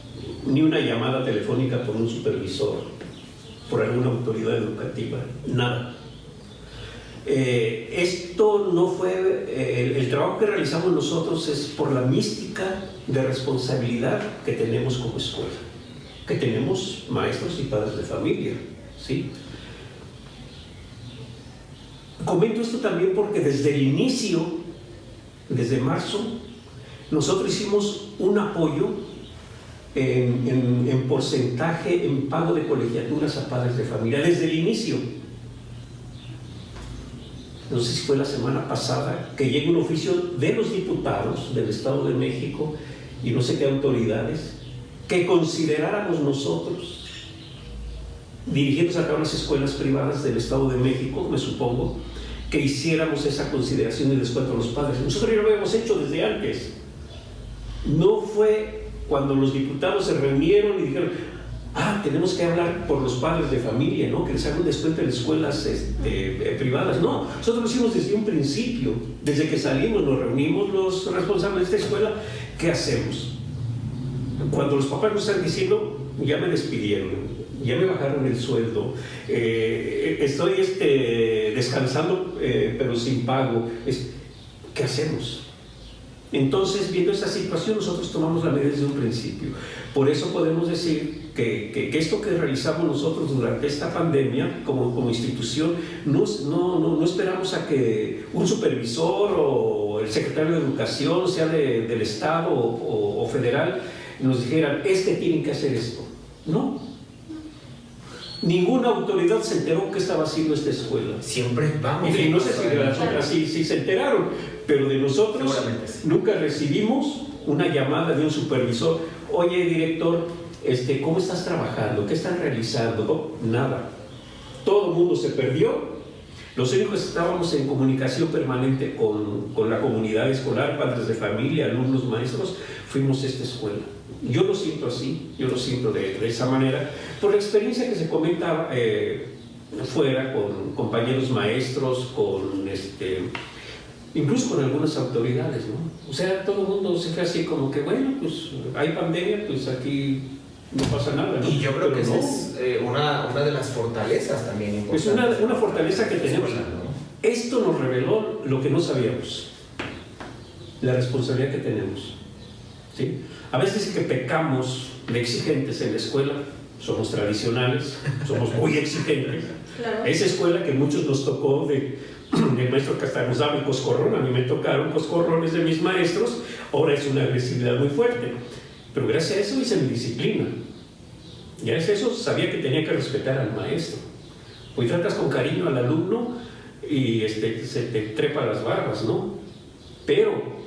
ni una llamada telefónica por un supervisor, por alguna autoridad educativa, nada. Esto no fue, el trabajo que realizamos nosotros es por la mística de responsabilidad que tenemos como escuela, que tenemos maestros y padres de familia, ¿sí? Comento esto también porque desde el inicio, desde marzo, nosotros hicimos un apoyo en porcentaje en pago de colegiaturas a padres de familia, desde el inicio. No sé si fue la semana pasada que llega un oficio de los diputados del Estado de México y no sé qué autoridades que consideráramos nosotros, dirigiéndonos a unas escuelas privadas del Estado de México, me supongo, que hiciéramos esa consideración y descuento a los padres. Nosotros ya lo habíamos hecho desde antes. No fue cuando los diputados se reunieron y dijeron, tenemos que hablar por los padres de familia, ¿no? Que les hagan un descuento en escuelas privadas. No, nosotros lo hicimos desde un principio, desde que salimos, nos reunimos los responsables de esta escuela. ¿Qué hacemos? Cuando los papás nos están diciendo, ya me despidieron, ya me bajaron el sueldo, estoy descansando pero sin pago, ¿qué hacemos? Entonces, viendo esa situación, nosotros tomamos la medida desde un principio. Por eso podemos decir que esto que realizamos nosotros durante esta pandemia como institución, no esperamos a que un supervisor o el secretario de Educación, sea del Estado o federal, nos dijeran, tienen que hacer esto. No. Ninguna autoridad se enteró que estaba haciendo esta escuela. Siempre vamos. Y no sé si de las otras sí se enteraron, pero de nosotros nunca recibimos una llamada de un supervisor. Oye, director, ¿cómo estás trabajando? ¿Qué están realizando? Nada. Todo el mundo se perdió. Los únicos que estábamos en comunicación permanente con la comunidad escolar, padres de familia, alumnos, maestros, fuimos a esta escuela. Yo lo siento así, yo lo siento de esa manera, por la experiencia que se comenta fuera con compañeros maestros, incluso con algunas autoridades, ¿no? O sea, todo el mundo se fue así como que, bueno, pues hay pandemia, pues aquí no pasa nada, ¿no? Y yo creo que esa es una de las fortalezas también importantes. Es una fortaleza que tenemos. Esto nos reveló lo que no sabíamos, la responsabilidad que tenemos, ¿sí? A veces que pecamos de exigentes en la escuela, somos tradicionales, somos muy exigentes. Claro. Esa escuela que muchos nos tocó del maestro que hasta nos daba el coscorrón, a mí me tocaron coscorrones de mis maestros, ahora es una agresividad muy fuerte. Pero gracias a eso hice mi disciplina. Gracias a eso sabía que tenía que respetar al maestro. Hoy tratas con cariño al alumno y se te trepa las barbas, ¿no? Pero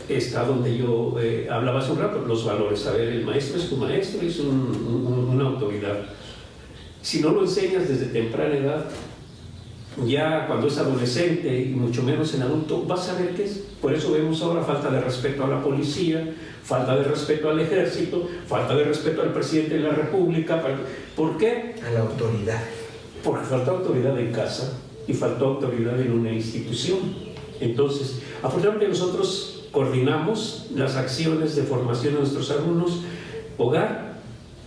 está donde yo hablaba hace un rato, los valores. A ver, el maestro es tu maestro, es una autoridad. Si no lo enseñas desde temprana edad, ya cuando es adolescente y mucho menos en adulto, vas a ver qué es. Por eso vemos ahora falta de respeto a la policía, falta de respeto al ejército, falta de respeto al presidente de la República. ¿Por qué? A la autoridad. Porque falta autoridad en casa y falta autoridad en una institución. Entonces, afortunadamente nosotros coordinamos las acciones de formación de nuestros alumnos, hogar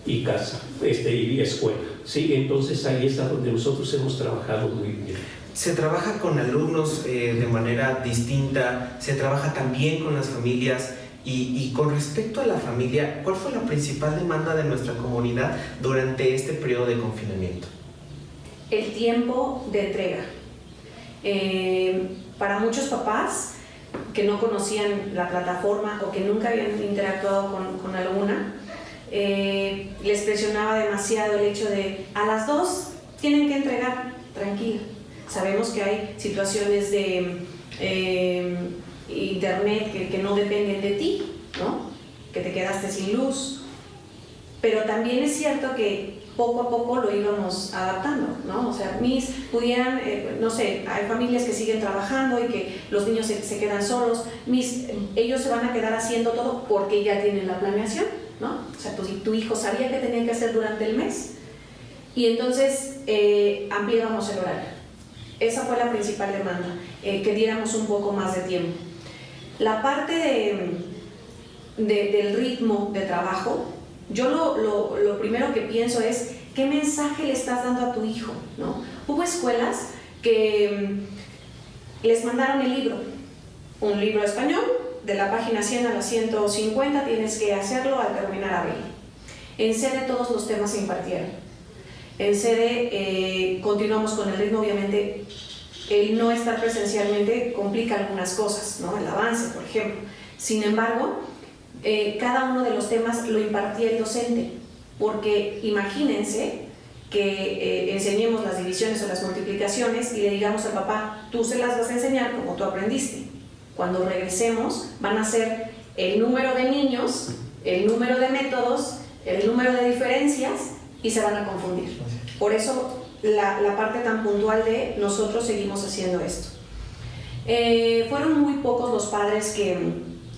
y casa, y escuela, ¿sí? Entonces ahí está donde nosotros hemos trabajado muy bien. Se trabaja con alumnos de manera distinta, se trabaja también con las familias y con respecto a la familia, ¿cuál fue la principal demanda de nuestra comunidad durante este periodo de confinamiento? El tiempo de entrega. Para muchos papás que no conocían la plataforma o que nunca habían interactuado con alguna, les presionaba demasiado el hecho de a las 2 tienen que entregar, tranquila. Sabemos que hay situaciones de internet que no dependen de ti, ¿no? Que te quedaste sin luz, pero también es cierto que poco a poco lo íbamos adaptando, ¿no? O sea, pudieran, no sé, hay familias que siguen trabajando y que los niños se quedan solos, ellos se van a quedar haciendo todo porque ya tienen la planeación, ¿no? O sea, tu hijo sabía que tenía que hacer durante el mes y entonces ampliábamos el horario. Esa fue la principal demanda, que diéramos un poco más de tiempo. La parte del ritmo de trabajo, yo lo primero que pienso es qué mensaje le estás dando a tu hijo, ¿no? Hubo escuelas que les mandaron el libro, un libro español, de la página 100 a la 150 tienes que hacerlo al terminar abril. En sede todos los temas se impartieron. En sede continuamos con el ritmo, obviamente el no estar presencialmente complica algunas cosas, ¿no? El avance, por ejemplo. Sin embargo, cada uno de los temas lo impartía el docente, porque imagínense que enseñemos las divisiones o las multiplicaciones y le digamos al papá, tú se las vas a enseñar como tú aprendiste. Cuando regresemos van a ser el número de niños, el número de métodos, el número de diferencias y se van a confundir. Por eso la parte tan puntual de nosotros seguimos haciendo esto. Fueron muy pocos los padres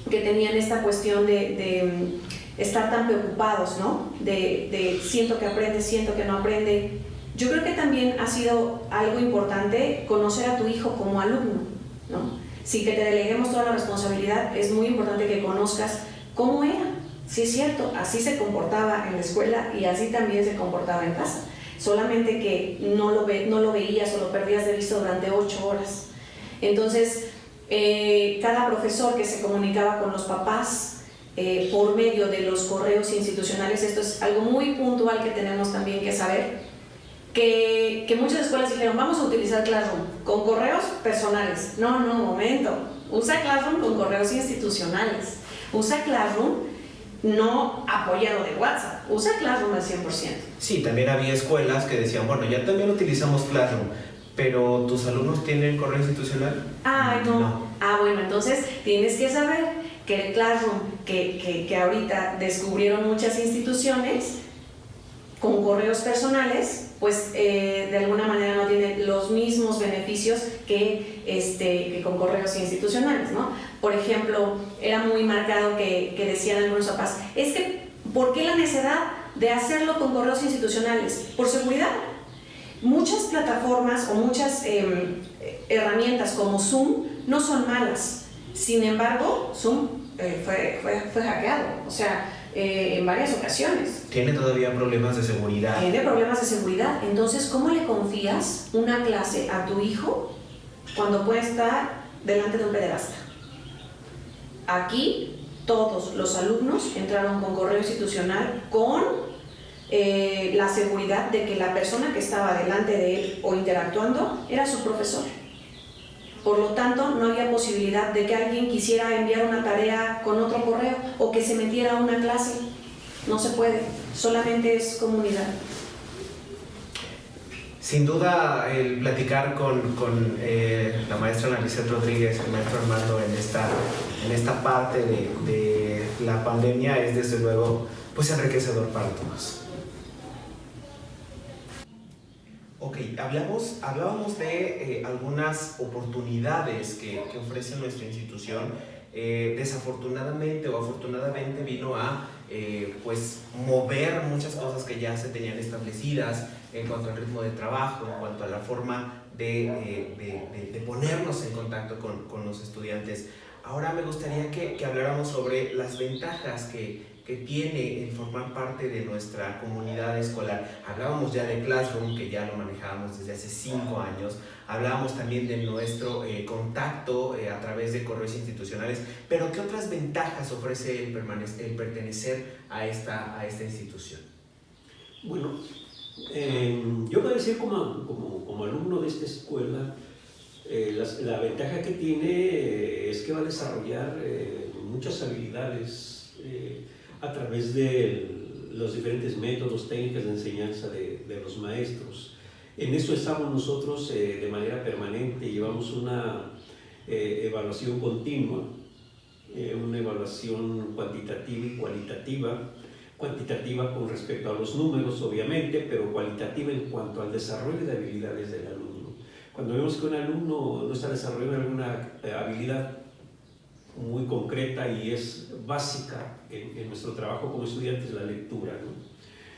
que tenían esta cuestión de estar tan preocupados, ¿no? De siento que aprende, siento que no aprende. Yo creo que también ha sido algo importante conocer a tu hijo como alumno, ¿no? Si que te deleguemos toda la responsabilidad, es muy importante que conozcas cómo era. Sí es cierto, así se comportaba en la escuela y así también se comportaba en casa. Solamente que no lo veías o lo perdías de vista durante 8 horas. Entonces, cada profesor que se comunicaba con los papás por medio de los correos institucionales, esto es algo muy puntual que tenemos también que saber, que muchas escuelas dijeron, vamos a utilizar Classroom con correos personales. No, momento, usa Classroom con correos institucionales. Usa Classroom no apoyado de WhatsApp, usa Classroom al 100%. Sí, también había escuelas que decían, bueno, ya también utilizamos Classroom, pero ¿tus alumnos tienen correo institucional? Ay, no. Bueno, entonces tienes que saber que el Classroom que ahorita descubrieron muchas instituciones con correos personales, pues de alguna manera no tiene los mismos beneficios que con correos institucionales, ¿no? Por ejemplo, era muy marcado que decían algunos papás, es que, ¿por qué la necesidad de hacerlo con correos institucionales? Por seguridad. Muchas plataformas o muchas herramientas como Zoom no son malas. Sin embargo, Zoom fue hackeado, o sea, en varias ocasiones. Tiene todavía problemas de seguridad. Tiene problemas de seguridad. Entonces, ¿cómo le confías una clase a tu hijo cuando puede estar delante de un pederasta? Aquí, todos los alumnos entraron con correo institucional con la seguridad de que la persona que estaba delante de él o interactuando era su profesor. Por lo tanto, no había posibilidad de que alguien quisiera enviar una tarea con otro correo o que se metiera a una clase. No se puede, solamente es comunidad. Sin duda, el platicar con la maestra Ana Lizeth Rodríguez, el maestro Armando, en esta parte de la pandemia es desde luego pues enriquecedor para todos. Ok, hablábamos de algunas oportunidades que ofrece nuestra institución. Desafortunadamente o afortunadamente vino a pues mover muchas cosas que ya se tenían establecidas en cuanto al ritmo de trabajo, en cuanto a la forma de ponernos en contacto con los estudiantes. Ahora me gustaría que habláramos sobre las ventajas que tiene el formar parte de nuestra comunidad escolar. Hablábamos ya de Classroom, que ya lo manejábamos desde hace 5 años. Hablábamos también de nuestro contacto a través de correos institucionales. Pero ¿qué otras ventajas ofrece el pertenecer a esta institución? Bueno, yo puedo decir como alumno de esta escuela, la ventaja que tiene es que va a desarrollar muchas habilidades a través de los diferentes métodos, técnicas de enseñanza de los maestros. En eso estamos nosotros de manera permanente, llevamos una evaluación continua, una evaluación cuantitativa y cualitativa. Cuantitativa con respecto a los números, obviamente, pero cualitativa en cuanto al desarrollo de habilidades del alumno. Cuando vemos que un alumno no está desarrollando alguna habilidad muy concreta y es básica en nuestro trabajo como estudiantes, la lectura, ¿no?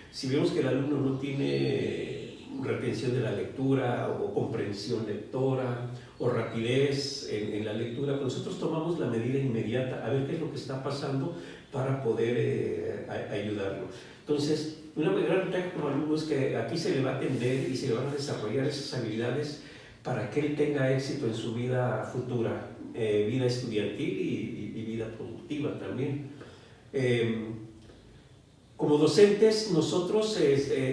Si vemos que el alumno no tiene retención de la lectura o comprensión lectora o rapidez en la lectura, pues nosotros tomamos la medida inmediata a ver qué es lo que está pasando para poder ayudarlo. Entonces, una gran ventaja como alumno es que aquí se le va a atender y se le van a desarrollar esas habilidades para que él tenga éxito en su vida futura, vida estudiantil y vida productiva también. Como docentes, nosotros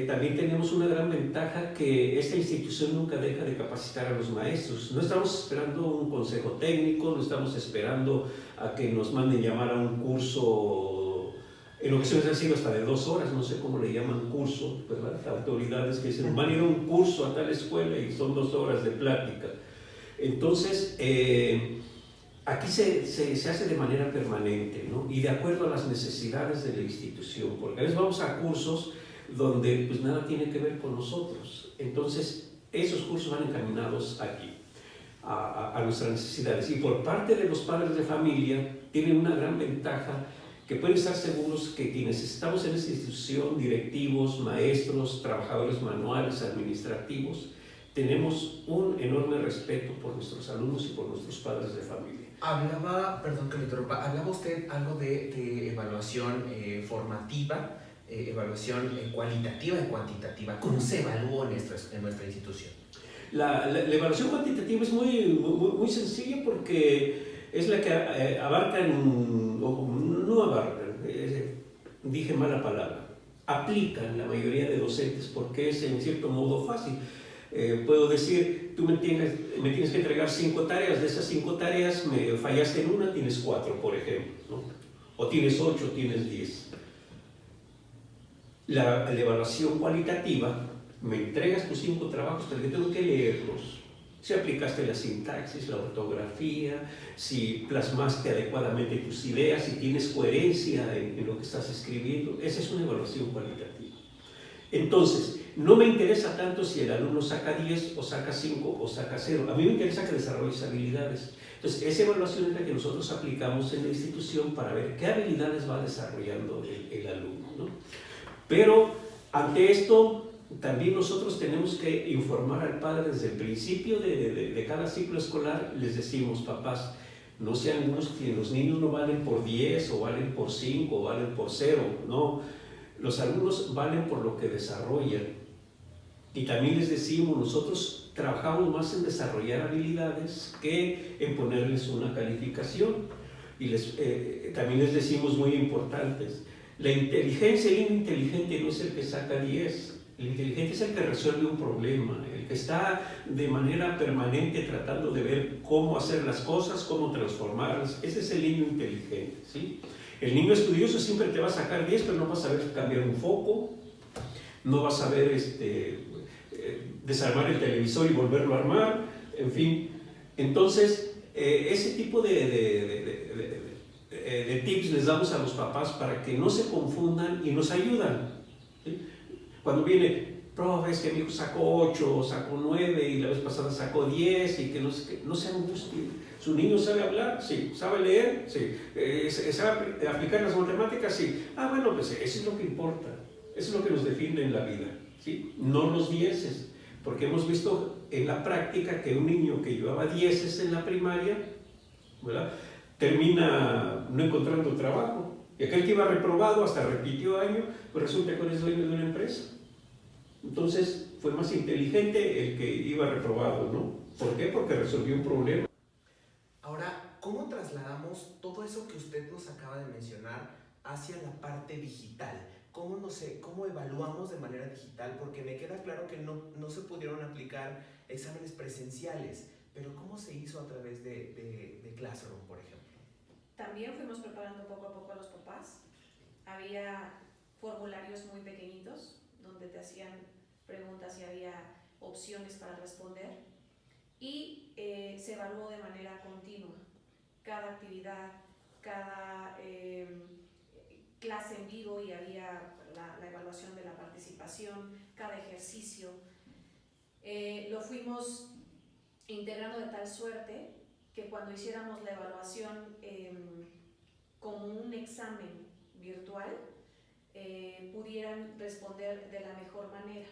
también tenemos una gran ventaja, que esta institución nunca deja de capacitar a los maestros. No estamos esperando un consejo técnico, no estamos esperando a que nos manden llamar a un curso, en ocasiones ha sido hasta de 2 horas, no sé cómo le llaman curso, ¿verdad? Autoridades que dicen, van a ir a un curso a tal escuela y son 2 horas de plática. Entonces, aquí se hace de manera permanente, ¿no? Y de acuerdo a las necesidades de la institución, porque a veces vamos a cursos donde pues nada tiene que ver con nosotros. Entonces, esos cursos van encaminados aquí, a nuestras necesidades. Y por parte de los padres de familia, tienen una gran ventaja que pueden estar seguros que quienes estamos en esta institución, directivos, maestros, trabajadores manuales, administrativos, tenemos un enorme respeto por nuestros alumnos y por nuestros padres de familia. Hablaba, perdón que le interrumpa, hablaba usted algo de evaluación formativa, evaluación cualitativa y cuantitativa. ¿Cómo se evalúa en nuestra institución? La evaluación cuantitativa es muy sencilla porque es la que abarcan, o no abarcan, dije mala palabra, aplican la mayoría de docentes porque es en cierto modo fácil. Puedo decir, tú me tienes que entregar 5 tareas, de esas 5 tareas me fallaste en una, tienes 4, por ejemplo, ¿no? O tienes 8, tienes 10. La evaluación cualitativa, me entregas tus 5 trabajos, pero yo tengo que leerlos. Si aplicaste la sintaxis, la ortografía, si plasmaste adecuadamente tus ideas, si tienes coherencia en lo que estás escribiendo, esa es una evaluación cualitativa. Entonces, no me interesa tanto si el alumno saca 10 o saca 5 o saca 0. A mí me interesa que desarrolle habilidades. Entonces, esa evaluación es la que nosotros aplicamos en la institución para ver qué habilidades va desarrollando el alumno, ¿no? Pero ante esto, también nosotros tenemos que informar al padre desde el principio de cada ciclo escolar. Les decimos, papás, no se angustien, los niños no valen por 10 o valen por 5 o valen por 0, no. Los alumnos valen por lo que desarrollan. Y también les decimos, nosotros trabajamos más en desarrollar habilidades que en ponerles una calificación. Y también les decimos muy importantes, la inteligencia y el inteligente no es el que saca 10, el inteligente es el que resuelve un problema, el que está de manera permanente tratando de ver cómo hacer las cosas, cómo transformarlas. Ese es el niño inteligente, ¿sí? El niño estudioso siempre te va a sacar 10, pero no va a saber cambiar un foco, no va a saber desarmar el televisor y volverlo a armar, en fin. Entonces, ese tipo de tips les damos a los papás para que no se confundan y nos ayudan, ¿sí? Cuando viene, profe, es que mi hijo sacó 8, sacó 9 y la vez pasada sacó 10 y que no se angustien. ¿Su niño sabe hablar? Sí. ¿Sabe leer? Sí. ¿Sabe aplicar las matemáticas? Sí. Ah, bueno, pues eso es lo que importa. Eso es lo que nos define en la vida, ¿sí? No los 10, porque hemos visto en la práctica que un niño que llevaba 10 en la primaria, ¿verdad?, termina no encontrando trabajo. Y aquel que iba reprobado hasta repitió año, pues resulta que es dueño de una empresa. Entonces fue más inteligente el que iba reprobado, ¿no? ¿Por qué? Porque resolvió un problema. Ahora, ¿cómo trasladamos todo eso que usted nos acaba de mencionar hacia la parte digital? ¿Cómo evaluamos de manera digital? Porque me queda claro que no se pudieron aplicar exámenes presenciales, pero ¿cómo se hizo a través de Classroom, por ejemplo? También fuimos preparando poco a poco a los papás. Había formularios muy pequeñitos donde te hacían preguntas y había opciones para responder. Y se evaluó de manera continua cada actividad, cada clase en vivo, y había la evaluación de la participación, cada ejercicio. Lo fuimos integrando de tal suerte que cuando hiciéramos la evaluación como un examen virtual, pudieran responder de la mejor manera.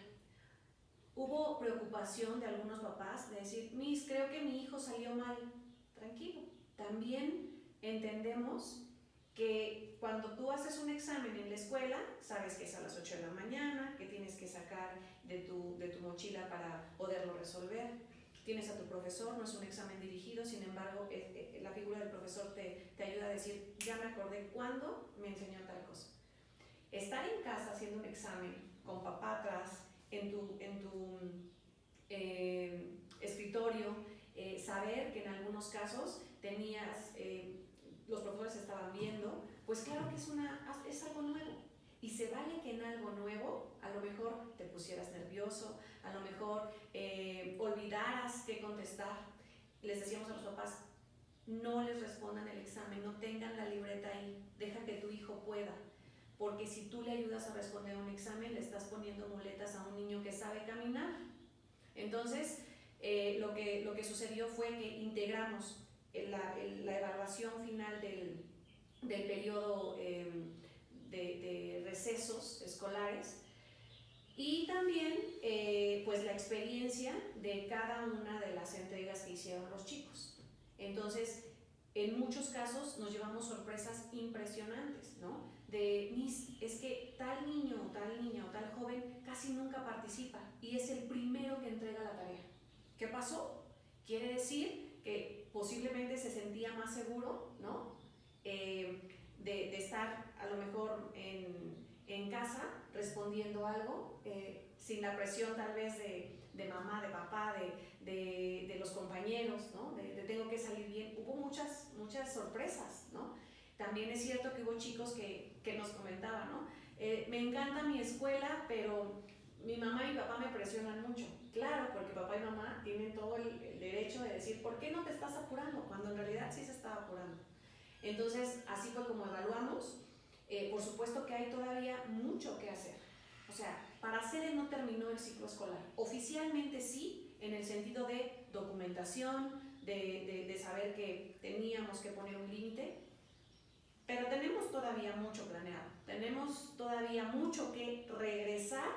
Hubo preocupación de algunos papás de decir, Miss, creo que mi hijo salió mal. Tranquilo, también entendemos que cuando tú haces un examen en la escuela, sabes que es a las 8 de la mañana, que tienes que sacar de tu mochila para poderlo resolver. Tienes a tu profesor, no es un examen dirigido, sin embargo, la figura del profesor te ayuda a decir, ya me acordé cuándo me enseñó tal cosa. Estar en casa haciendo un examen con papá atrás, en tu escritorio, saber que en algunos casos los profesores estaban viendo, pues claro que es algo nuevo. Y se vale que en algo nuevo a lo mejor te pusieras nervioso, a lo mejor olvidaras qué contestar. Les decíamos a los papás, no les respondan el examen, no tengan la libreta ahí, deja que tu hijo pueda. Porque si tú le ayudas a responder un examen, le estás poniendo muletas a un niño que sabe caminar. Entonces, lo que sucedió fue que integramos la evaluación final del del periodo de recesos escolares, y también pues la experiencia de cada una de las entregas que hicieron los chicos. Entonces, en muchos casos nos llevamos sorpresas impresionantes, ¿no? De, Miss, es que tal niño o tal niña o tal joven casi nunca participa y es el primero que entrega la tarea. ¿Qué pasó? Quiere decir que posiblemente se sentía más seguro, ¿no? De estar a lo mejor en casa respondiendo algo, sin la presión tal vez de mamá, de papá, de los compañeros, ¿no? De tengo que salir bien. Hubo muchas sorpresas, ¿no? También es cierto que hubo chicos que nos comentaban, ¿no? Me encanta mi escuela, pero mi mamá y mi papá me presionan mucho. Claro, porque papá y mamá tienen todo el derecho de decir, ¿por qué no te estás apurando? Cuando en realidad sí se estaba apurando. Entonces, así fue como evaluamos. Por supuesto que hay todavía mucho que hacer. O sea, para SEDE no terminó el ciclo escolar. Oficialmente sí, en el sentido de documentación, de saber que teníamos que poner un límite, pero tenemos todavía mucho planeado. Tenemos todavía mucho que regresar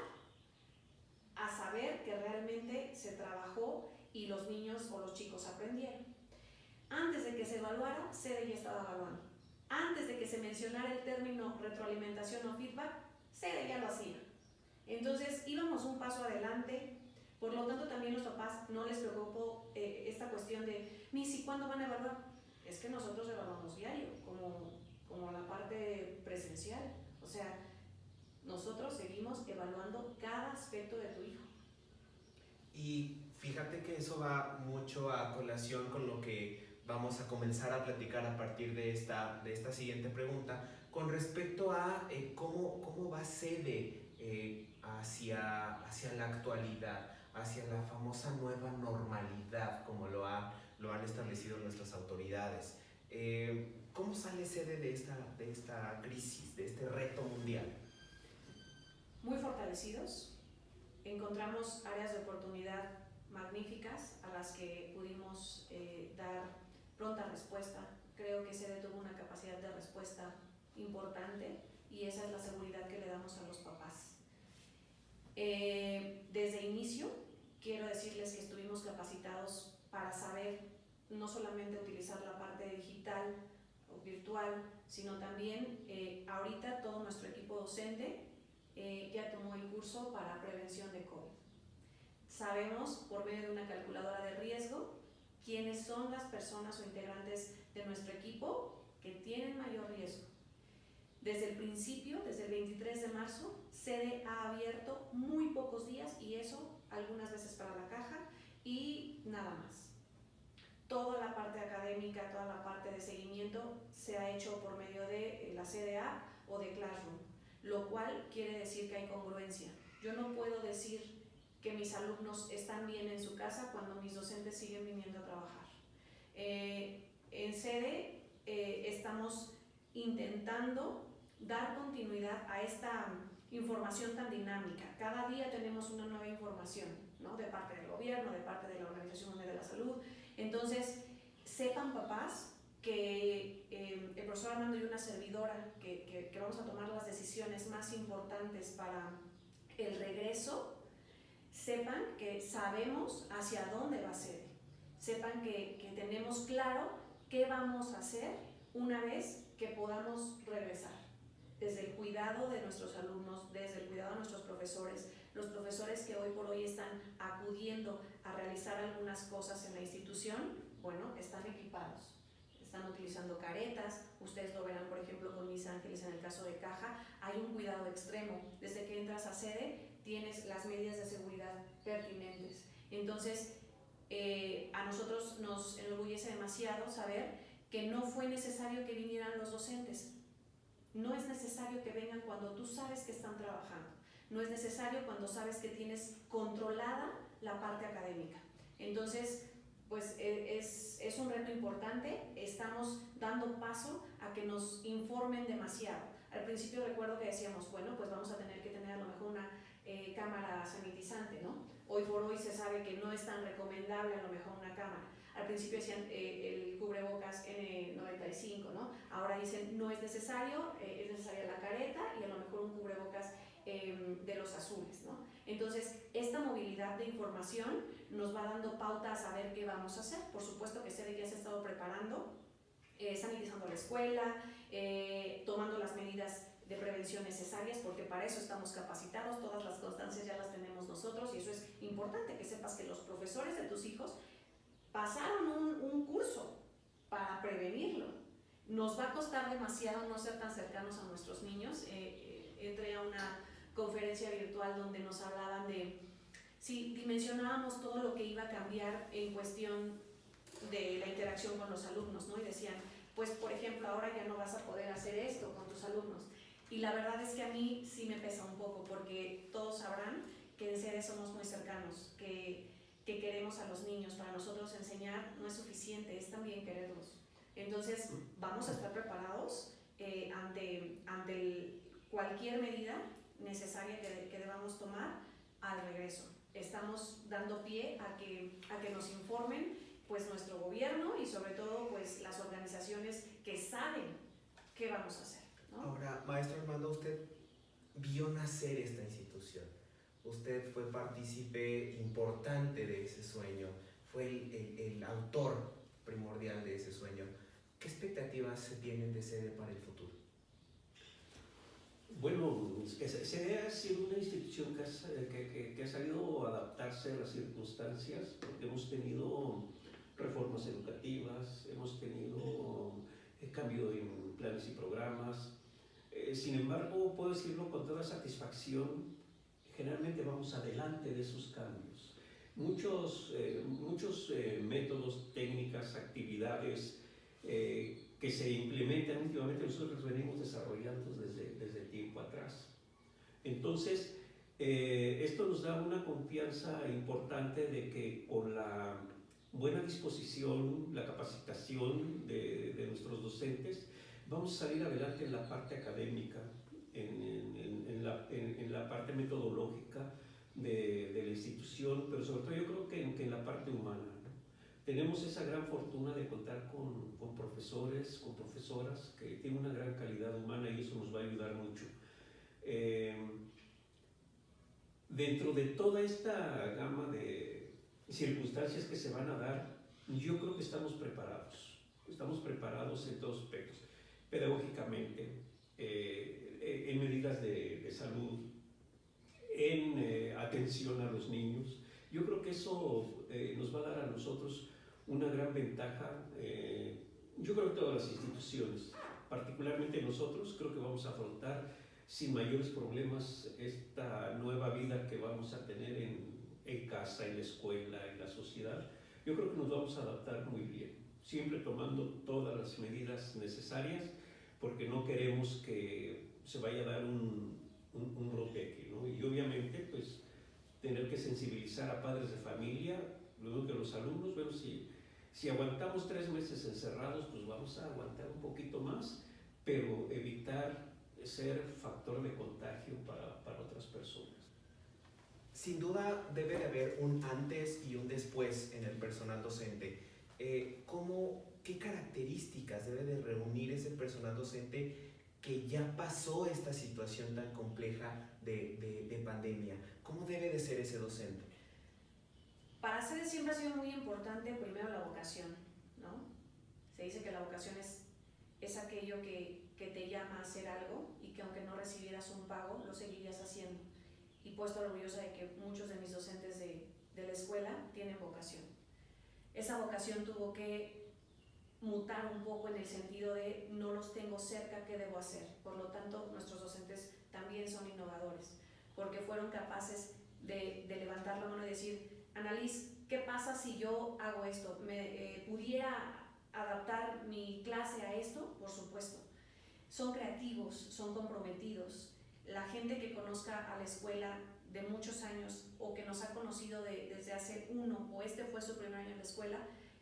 a saber que realmente se trabajó y los niños o los chicos aprendieron. Antes de que se evaluara, SEDE ya estaba evaluando. Antes de que se mencionara el término retroalimentación o feedback, SEDE ya lo hacía. Entonces íbamos un paso adelante. Por lo tanto, también los papás no les preocupó esta cuestión de, Miss, ¿y cuándo van a evaluar? Es que nosotros evaluamos diario, como la parte presencial. O sea, nosotros seguimos evaluando cada aspecto de tu hijo. Y fíjate que eso va mucho a colación con lo que vamos a comenzar a platicar a partir de esta siguiente pregunta, con respecto a cómo va SEDE hacia la actualidad, hacia la famosa nueva normalidad, como lo han establecido nuestras autoridades. ¿Cómo sale SEDE de esta crisis, de este reto mundial? Muy fortalecidos. Encontramos áreas de oportunidad magníficas a las que pudimos dar pronta respuesta. Creo que SEDE tuvo una capacidad de respuesta importante y esa es la seguridad que le damos a los papás. Desde inicio, quiero decirles que estuvimos capacitados para saber no solamente utilizar la parte digital o virtual, sino también ahorita todo nuestro equipo docente ya tomó el curso para prevención de COVID. Sabemos por medio de una calculadora de riesgo quiénes son las personas o integrantes de nuestro equipo que tienen mayor riesgo. Desde el principio, desde el 23 de marzo, SEDE ha abierto muy pocos días y eso algunas veces para la caja y nada más. Toda la parte académica, toda la parte de seguimiento se ha hecho por medio de la CDA o de Classroom, lo cual quiere decir que hay congruencia. Yo no puedo decir que mis alumnos están bien en su casa cuando mis docentes siguen viniendo a trabajar. En SEDE estamos intentando dar continuidad a esta información tan dinámica. Cada día tenemos una nueva información, ¿no? De parte del gobierno, de parte de la Organización Mundial de la Salud. Entonces, sepan papás que el profesor Armando y una servidora que vamos a tomar las decisiones más importantes para el regreso, sepan que sabemos hacia dónde va a ser, sepan que tenemos claro qué vamos a hacer una vez que podamos regresar, desde el cuidado de nuestros alumnos, desde el cuidado de nuestros profesores, los profesores que hoy por hoy están acudiendo a realizar algunas cosas en la institución, bueno, están equipados. Están utilizando caretas, ustedes lo verán por ejemplo con Miss Ángeles en el caso de Caja, hay un cuidado extremo, desde que entras a SEDE tienes las medidas de seguridad pertinentes. Entonces a nosotros nos enorgullece demasiado saber que no fue necesario que vinieran los docentes, no es necesario que vengan cuando tú sabes que están trabajando, no es necesario cuando sabes que tienes controlada la parte académica. Entonces, pues es un reto importante, estamos dando paso a que nos informen demasiado. Al principio recuerdo que decíamos, bueno, pues vamos a tener que tener a lo mejor una cámara sanitizante, ¿no? Hoy por hoy se sabe sabe que no es tan recomendable a lo mejor una cámara. Al principio decían el cubrebocas N95, ¿no? Ahora dicen no es necesario, es necesaria la careta y a lo mejor un cubrebocas de los azules, ¿no? Entonces, esta movilidad de información nos va dando pauta a saber qué vamos a hacer. Por supuesto que CEDEC ya se ha estado preparando, sanitizando la escuela, tomando las medidas de prevención necesarias, porque para eso estamos capacitados, todas las constancias ya las tenemos nosotros, y eso es importante que sepas que los profesores de tus hijos pasaron un curso para prevenirlo. Nos va a costar demasiado no ser tan cercanos a nuestros niños. Entré a una conferencia virtual donde nos hablaban de si dimensionábamos todo lo que iba a cambiar en cuestión de la interacción con los alumnos, ¿no? Y decían, pues por ejemplo, ahora ya no vas a poder hacer esto con tus alumnos. Y la verdad es que a mí sí me pesa un poco, porque todos sabrán que en SEDE somos muy cercanos, que queremos a los niños. Para nosotros enseñar no es suficiente, es también quererlos. Entonces vamos a estar preparados ante cualquier medida necesaria que debamos tomar al regreso. Estamos dando pie a que nos informen pues nuestro gobierno y sobre todo pues las organizaciones que saben qué vamos a hacer, ¿no? Ahora, maestro Armando, usted vio nacer esta institución. Usted fue partícipe importante de ese sueño, fue el autor primordial de ese sueño. ¿Qué expectativas se tienen de SEDE para el futuro? Bueno, SEDE ha sido una institución que ha sabido adaptarse a las circunstancias, porque hemos tenido reformas educativas, hemos tenido cambio en planes y programas. Sin embargo, puedo decirlo con toda satisfacción, generalmente vamos adelante de esos cambios. Muchos métodos, técnicas, actividades que se implementan últimamente, nosotros los venimos desarrollando desde tiempo atrás. Entonces, esto nos da una confianza importante de que con la buena disposición, la capacitación de nuestros docentes, vamos a salir adelante en la parte académica, en la parte metodológica de la institución, pero sobre todo yo creo que en la parte humana, ¿no? Tenemos esa gran fortuna de contar con profesores, con profesoras que tienen una gran calidad humana y eso nos va a ayudar mucho. Dentro de toda esta gama de circunstancias que se van a dar, yo creo que estamos preparados en todos aspectos, pedagógicamente, en medidas de salud, en atención a los niños. Yo creo que eso nos va a dar a nosotros una gran ventaja. Yo creo que todas las instituciones, particularmente nosotros, creo que vamos a afrontar sin mayores problemas esta nueva vida que vamos a tener en casa, en la escuela, en la sociedad. Yo creo que nos vamos a adaptar muy bien, siempre tomando todas las medidas necesarias, porque no queremos que se vaya a dar un brote aquí, ¿no? Y obviamente, pues, tener que sensibilizar a padres de familia, luego que los alumnos, bueno, si aguantamos 3 meses encerrados, pues vamos a aguantar un poquito más, pero evitar ser factor de contagio para otras personas. Sin duda debe de haber un antes y un después en el personal docente. ¿Qué características debe de reunir ese personal docente que ya pasó esta situación tan compleja de pandemia? ¿Cómo debe de ser ese docente? Para SEDE siempre ha sido muy importante primero la vocación, ¿no? Se dice que la vocación es aquello que te llama a hacer algo y que aunque no recibieras un pago, lo seguirías haciendo. Y puedo orgullosa de que muchos de mis docentes de la escuela tienen vocación. Esa vocación tuvo que mutar un poco en el sentido de no los tengo cerca, ¿qué debo hacer? Por lo tanto, nuestros docentes también son innovadores, porque fueron capaces de levantar la mano y decir, Annalise, ¿qué pasa si yo hago esto? ¿Pudiera adaptar mi clase a esto? Por supuesto. Son creativos, son comprometidos. La gente que conozca a la escuela de muchos años o que nos ha conocido desde hace 1 o este fue su primer año en la escuela,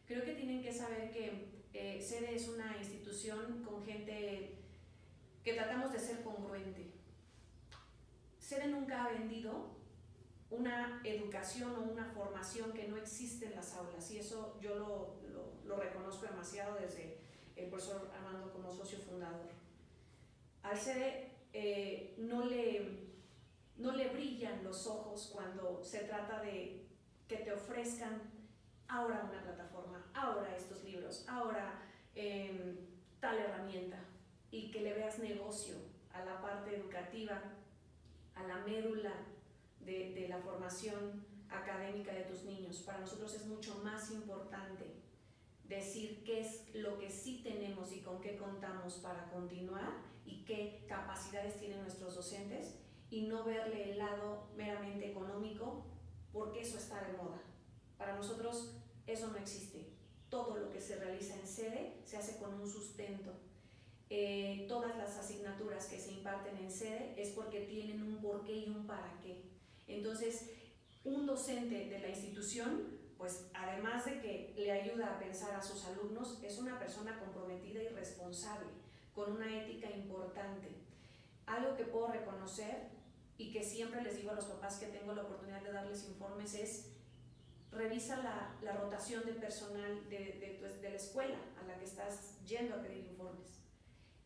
creo que tienen que saber que SEDE es una institución con gente que tratamos de ser congruente. SEDE nunca ha vendido una educación o una formación que no existe en las aulas, y eso yo lo reconozco demasiado desde el profesor Armando como socio fundador. Al CEDE no le brillan los ojos cuando se trata de que te ofrezcan ahora una plataforma, ahora estos libros, ahora tal herramienta, y que le veas negocio a la parte educativa, a la médula de la formación académica de tus niños. Para nosotros es mucho más importante decir qué es lo que sí tenemos y con qué contamos para continuar y qué capacidades tienen nuestros docentes, y no verle el lado meramente económico, porque eso está de moda. Para nosotros eso no existe. Todo lo que se realiza en sede se hace con un sustento. Todas las asignaturas que se imparten en sede es porque tienen un porqué y un para qué. Entonces, un docente de la institución, pues además de que le ayuda a pensar a sus alumnos, es una persona comprometida y responsable, con una ética importante. Algo que puedo reconocer y que siempre les digo a los papás que tengo la oportunidad de darles informes es: revisa la rotación de personal de la escuela a la que estás yendo a pedir informes.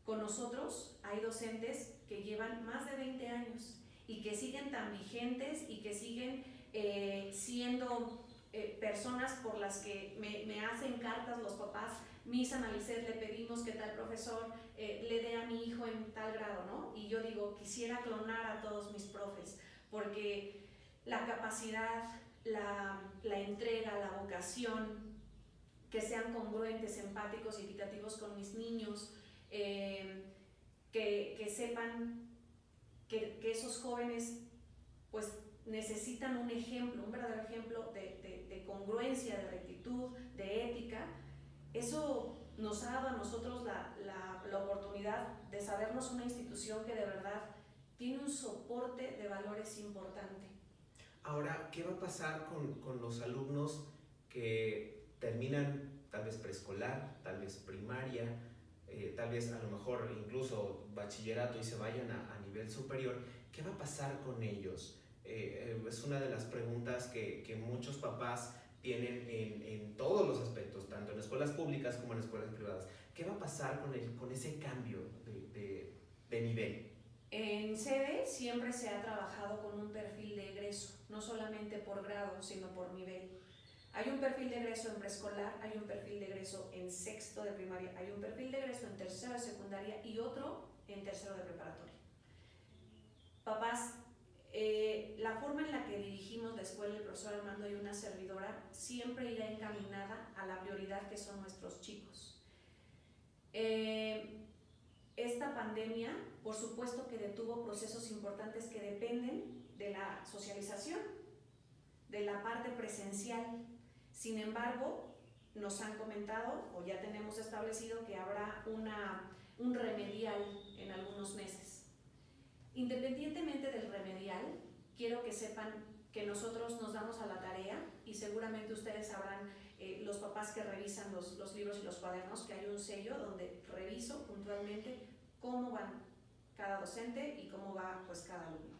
Con nosotros hay docentes que llevan más de 20 años y que siguen tan vigentes y que siguen siendo personas por las que me hacen cartas los papás. Miss Analicet, le pedimos que tal profesor le dé a mi hijo en tal grado, ¿no? Y yo digo, quisiera clonar a todos mis profes, porque la capacidad, la entrega, la vocación, que sean congruentes, empáticos y equitativos con mis niños, que sepan que esos jóvenes pues necesitan un ejemplo, un verdadero ejemplo de congruencia, de rectitud, de ética. Eso nos ha dado a nosotros la oportunidad de sabernos una institución que de verdad tiene un soporte de valores importante. Ahora, ¿qué va a pasar con los alumnos que terminan tal vez preescolar, tal vez primaria, tal vez a lo mejor incluso bachillerato y se vayan a nivel superior? ¿Qué va a pasar con ellos? Es una de las preguntas que muchos papás tienen en todos los aspectos, tanto en escuelas públicas como en escuelas privadas. ¿Qué va a pasar con ese cambio de nivel? En sede siempre se ha trabajado con un perfil de egreso, no solamente por grado, sino por nivel. Hay un perfil de egreso en preescolar, hay un perfil de egreso en sexto de primaria, hay un perfil de egreso en tercero de secundaria y otro en tercero de preparatoria. Papás, la forma en la que dirigimos la escuela, el profesor Armando y una servidora, siempre irá encaminada a la prioridad que son nuestros chicos. Esta pandemia, por supuesto que detuvo procesos importantes que dependen de la socialización, de la parte presencial. Sin embargo, nos han comentado o ya tenemos establecido que habrá un remedial en algunos meses. Independientemente del remedial, quiero que sepan que nosotros nos damos a la tarea, y seguramente ustedes sabrán, los papás que revisan los libros y los cuadernos, que hay un sello donde reviso puntualmente cómo van cada docente y cómo va pues cada alumno.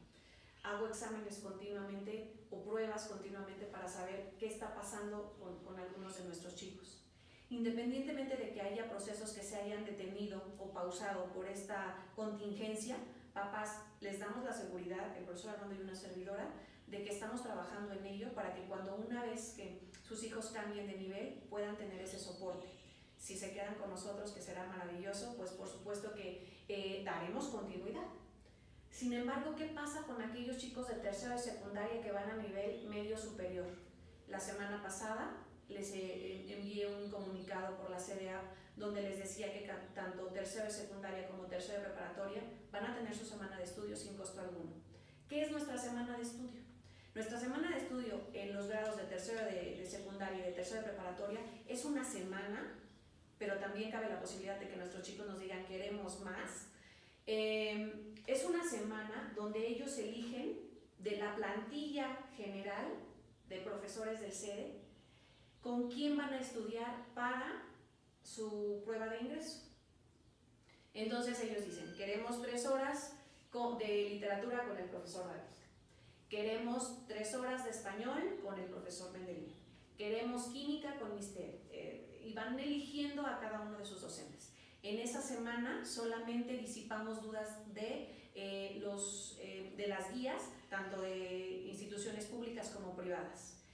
Hago exámenes continuamente o pruebas continuamente para saber qué está pasando con algunos de nuestros chicos. Independientemente de que haya procesos que se hayan detenido o pausado por esta contingencia, papás, les damos la seguridad, el profesor Armando y una servidora, de que estamos trabajando en ello para que cuando una vez que sus hijos cambien de nivel puedan tener ese soporte. Si se quedan con nosotros, que será maravilloso, pues por supuesto que daremos continuidad. Sin embargo, ¿qué pasa con aquellos chicos de tercero de secundaria que van a nivel medio superior? La semana pasada les envié un comunicado por la CDA donde les decía que tanto tercero de secundaria como tercero de preparatoria van a tener su semana de estudio sin costo alguno. ¿Qué es nuestra semana de estudio? Nuestra semana de estudio en los grados de tercero de secundaria y de tercero de preparatoria es una semana, pero también cabe la posibilidad de que nuestros chicos nos digan queremos más. Es una semana donde ellos eligen de la plantilla general de profesores del CEDE con quién van a estudiar para su prueba de ingreso. Entonces ellos dicen, queremos 3 horas de literatura con el profesor David, Queremos 3 horas de español con el profesor Mendelín. Queremos química con Mister. Y van eligiendo a cada uno de sus docentes. En esa semana solamente disipamos dudas de las guías, tanto de instituciones públicas como privadas.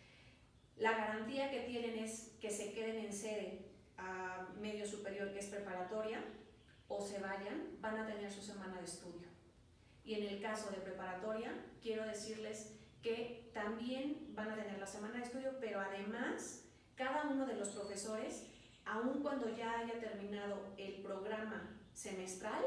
La garantía que tienen es que se queden en sede a medio superior, que es preparatoria, o se vayan, van a tener su semana de estudio. Y en el caso de preparatoria, quiero decirles que también van a tener la semana de estudio, pero además, cada uno de los profesores, aun cuando ya haya terminado el programa semestral,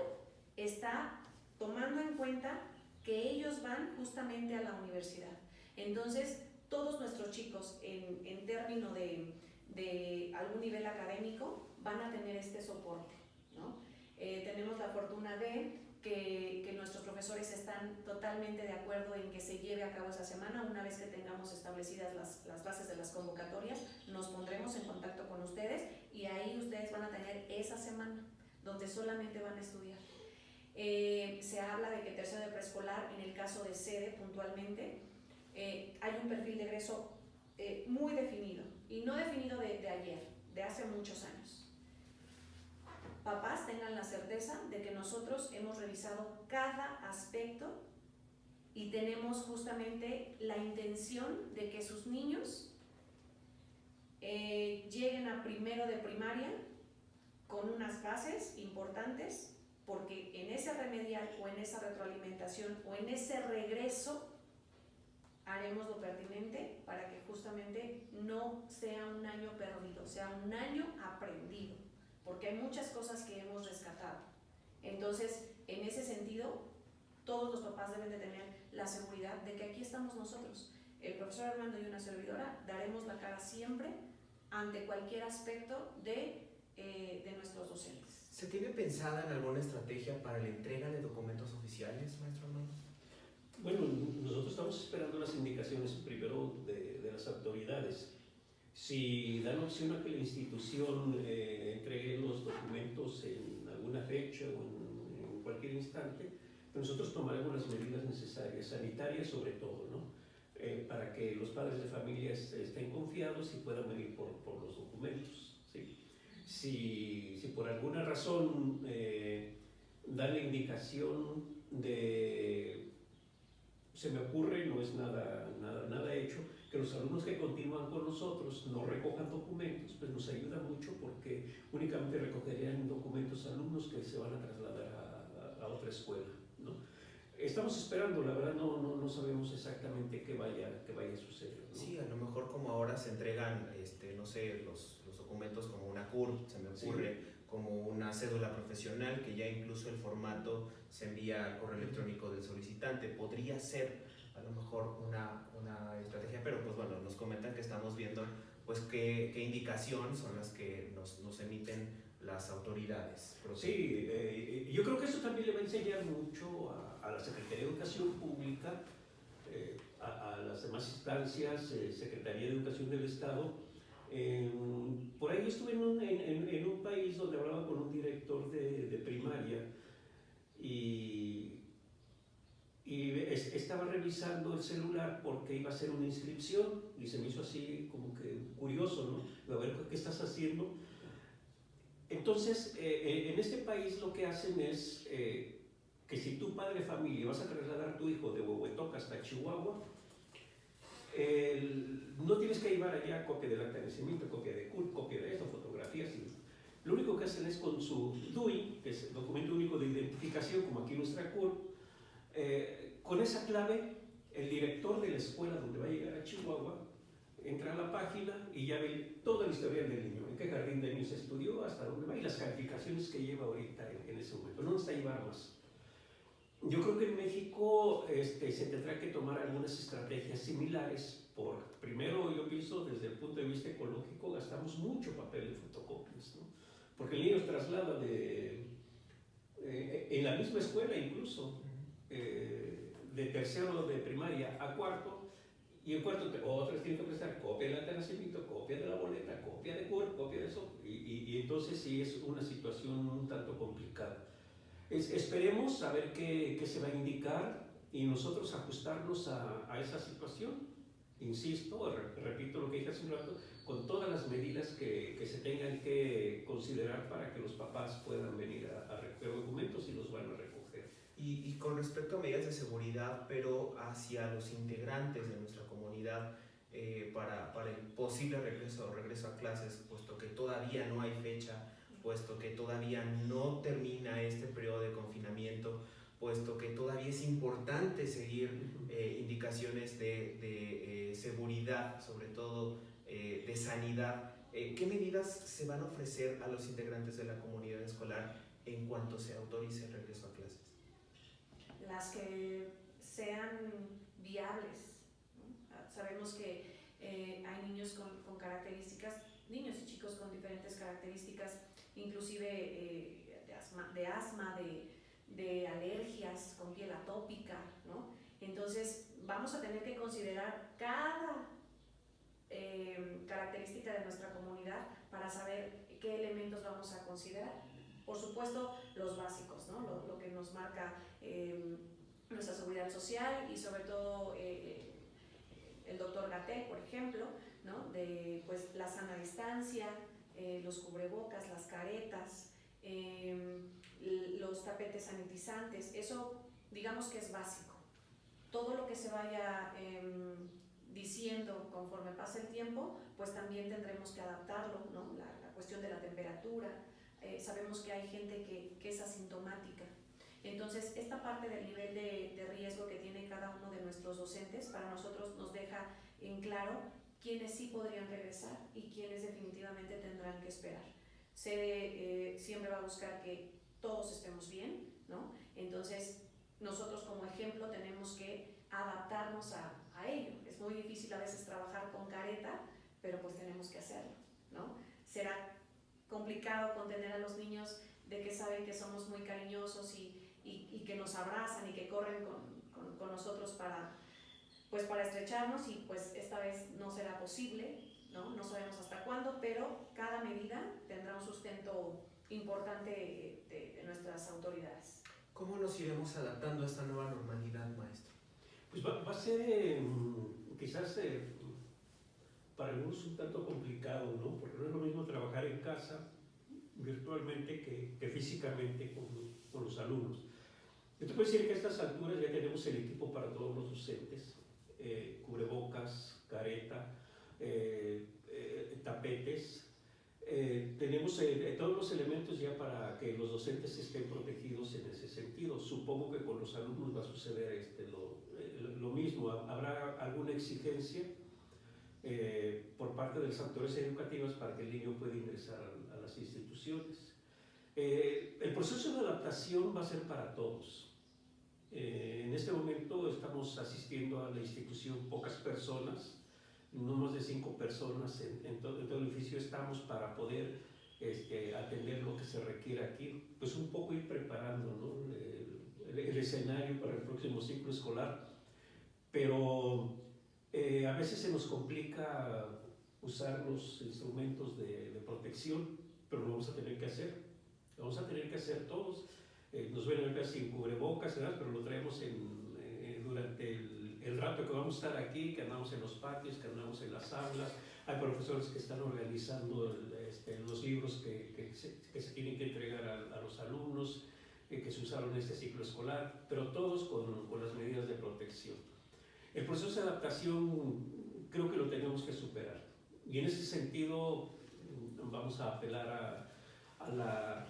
está tomando en cuenta que ellos van justamente a la universidad. Entonces, todos nuestros chicos, en términos de algún nivel académico, van a tener este soporte, ¿no? Tenemos la fortuna de que nuestros profesores están totalmente de acuerdo en que se lleve a cabo esa semana. Una vez que tengamos establecidas las bases de las convocatorias, nos pondremos en contacto con ustedes y ahí ustedes van a tener esa semana donde solamente van a estudiar. Se habla de que tercero de preescolar, en el caso de sede puntualmente, hay un perfil de egreso muy definido, y no definido de ayer, de hace muchos años. Papás, tengan la certeza de que nosotros hemos revisado cada aspecto y tenemos justamente la intención de que sus niños lleguen a primero de primaria con unas bases importantes, porque en ese remedial o en esa retroalimentación o en ese regreso haremos lo pertinente para que justamente no sea un año perdido, sea un año aprendido, porque hay muchas cosas que hemos rescatado. Entonces, en ese sentido, todos los papás deben de tener la seguridad de que aquí estamos nosotros. El profesor Armando y una servidora daremos la cara siempre ante cualquier aspecto de nuestros docentes. ¿Se tiene pensada en alguna estrategia para la entrega de documentos oficiales, maestro Armando? Bueno, nosotros estamos esperando las indicaciones primero de las autoridades. Si dan opción a que la institución entregue los documentos en alguna fecha o en cualquier instante, pues nosotros tomaremos las medidas necesarias, sanitarias sobre todo, ¿no? Para que los padres de familia estén confiados y puedan venir por los documentos, ¿sí? Si por alguna razón dan la indicación se me ocurre, no es nada hecho, que los alumnos que continúan con nosotros no recojan documentos, pues nos ayuda mucho, porque únicamente recogerían documentos alumnos que se van a trasladar a otra escuela, ¿no? Estamos esperando, la verdad no sabemos exactamente qué vaya a suceder, ¿no? Sí, a lo mejor como ahora se entregan, no sé, los documentos como una CURP, se me ocurre, sí, como una cédula profesional, que ya incluso el formato se envía al correo electrónico del solicitante. Podría ser a lo mejor una estrategia, pero pues bueno, nos comentan que estamos viendo pues qué indicación son las que nos emiten las autoridades. Sí, yo creo que eso también le va a enseñar mucho a la Secretaría de Educación Pública, a las demás instancias, Secretaría de Educación del Estado. Por ahí estuve en un país donde hablaba con un director de primaria y estaba revisando el celular porque iba a hacer una inscripción y se me hizo así como que curioso, ¿no? A ver, ¿qué estás haciendo? Entonces, en este país lo que hacen es que si tu padre de familia vas a trasladar a tu hijo de Huehuetoca hasta Chihuahua, no tienes que llevar allá copia del acta de nacimiento, copia de CURP, copia de esto, fotografías. Lo único que hacen es con su DUI, que es el documento único de identificación, como aquí nuestra CURP, con esa clave, el director de la escuela donde va a llegar a Chihuahua entra a la página y ya ve toda la historia del niño, en qué jardín de niños estudió, hasta dónde va y las calificaciones que lleva ahorita en ese momento. No necesita llevar más. Yo creo que en México se tendrá que tomar algunas estrategias similares. Primero, yo pienso desde el punto de vista ecológico, gastamos mucho papel de fotocopias, ¿no? Porque el niño traslada en la misma escuela incluso, de tercero de primaria a cuarto, y en cuarto otros tienen que prestar copia del acta de nacimiento, copia de la boleta, copia de CURP, copia de eso, y entonces sí es una situación un tanto complicada. Esperemos a ver qué se va a indicar. y nosotros ajustarnos a esa situación. Insisto, repito lo que dije hace un rato, con todas las medidas que se tengan que considerar para que los papás puedan venir a recoger documentos y los van a recoger. Y con respecto a medidas de seguridad, pero hacia los integrantes de nuestra comunidad, para el posible regreso a clases, puesto que todavía no hay fecha, puesto que todavía no termina este periodo de confinamiento, puesto que todavía es importante seguir indicaciones de seguridad, sobre todo de sanidad. ¿Qué medidas se van a ofrecer a los integrantes de la comunidad escolar en cuanto se autorice el regreso a clases? Las que sean viables, ¿no? Sabemos que hay niños con características, niños y chicos con diferentes características, inclusive de asma, de alergias, con piel atópica, ¿no? Entonces vamos a tener que considerar cada característica de nuestra comunidad para saber qué elementos vamos a considerar. Por supuesto, los básicos, ¿no? Lo que nos marca nuestra seguridad social y sobre todo el doctor Gatell, por ejemplo, ¿no? De pues, la sana distancia, los cubrebocas, las caretas, los tapetes sanitizantes, eso digamos que es básico. Todo lo que se vaya diciendo conforme pase el tiempo, pues también tendremos que adaptarlo, ¿no? La cuestión de la temperatura, sabemos que hay gente que es asintomática. Entonces, esta parte del nivel de riesgo que tiene cada uno de nuestros docentes, para nosotros nos deja en claro quiénes sí podrían regresar y quiénes definitivamente tendrán que esperar. Siempre va a buscar que todos estemos bien, ¿no? Entonces, nosotros como ejemplo tenemos que adaptarnos a ello. Es muy difícil a veces trabajar con careta, pero pues tenemos que hacerlo, ¿no? Será complicado contener a los niños de que saben que somos muy cariñosos y que nos abrazan y que corren con nosotros para estrecharnos, y pues esta vez no será posible, ¿no? No sabemos hasta cuándo, pero cada medida tendrá un sustento importante de nuestras autoridades. ¿Cómo nos iremos adaptando a esta nueva normalidad, maestro? Pues va a ser quizás para algunos un tanto complicado, ¿no? Porque no es lo mismo trabajar en casa virtualmente que físicamente con los alumnos. Yo te puedo decir que a estas alturas ya tenemos el equipo para todos los docentes, cubrebocas, careta, tapetes. Tenemos todos los elementos ya para que los docentes estén protegidos en ese sentido. Supongo que con los alumnos va a suceder lo mismo. Habrá alguna exigencia por parte de las autoridades educativas para que el niño pueda ingresar a las instituciones. El proceso de adaptación va a ser para todos. En este momento estamos asistiendo a la institución pocas personas, no más de 5 personas en todo el edificio estamos para poder atender lo que se requiere aquí, pues un poco ir preparando, ¿no? el escenario para el próximo ciclo escolar, pero a veces se nos complica usar los instrumentos de protección, pero lo vamos a tener que hacer. Lo vamos a tener que hacer todos. Nos ven a ver sin cubrebocas, ¿verdad? Pero lo traemos durante el rato que vamos a estar aquí, que andamos en los patios, que andamos en las aulas. Hay profesores que están organizando los libros que se tienen que entregar a los alumnos, que se usaron en este ciclo escolar, pero todos con las medidas de protección. El proceso de adaptación creo que lo tenemos que superar. Y en ese sentido vamos a apelar a la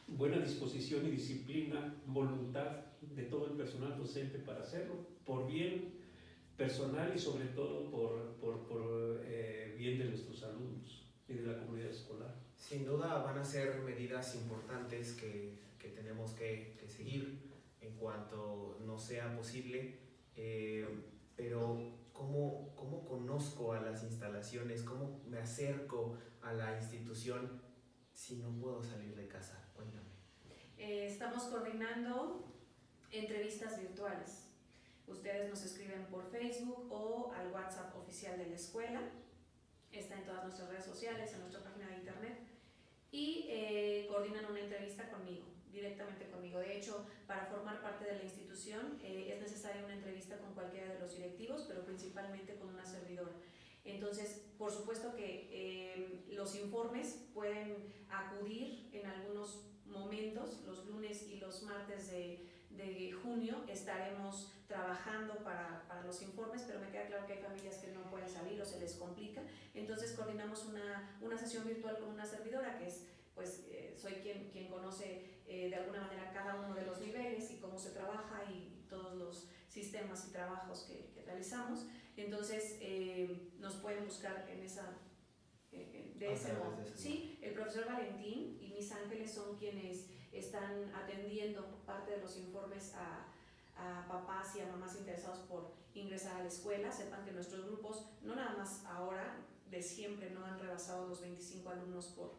buena disposición y disciplina, voluntad de todo el personal docente para hacerlo, por bien personal y sobre todo por bien de nuestros alumnos y de la comunidad escolar. Sin duda van a ser medidas importantes que tenemos que seguir en cuanto nos sea posible, pero ¿cómo conozco a las instalaciones? ¿Cómo me acerco a la institución si no puedo salir de casa? Cuéntame. Estamos coordinando entrevistas virtuales. Ustedes nos escriben por Facebook o al WhatsApp oficial de la escuela. Está en todas nuestras redes sociales, en nuestra página de internet. Y coordinan una entrevista conmigo. directamente conmigo. De hecho, para formar parte de la institución es necesaria una entrevista con cualquiera de los directivos, pero principalmente con una servidora. Entonces, por supuesto que los informes pueden acudir en algunos momentos, los lunes y los martes de junio estaremos trabajando para los informes, pero me queda claro que hay familias que no pueden salir o se les complica. Entonces coordinamos una sesión virtual con una servidora que es, pues soy quien conoce de alguna manera cada uno de los niveles y cómo se trabaja y todos los sistemas y trabajos que realizamos. Entonces nos pueden buscar en esa de ese modo. Sí, el profesor Valentín y Miss Ángeles son quienes están atendiendo parte de los informes a papás y a mamás interesados por ingresar a la escuela. Sepan que nuestros grupos, no nada más ahora, de siempre no han rebasado los 25 alumnos por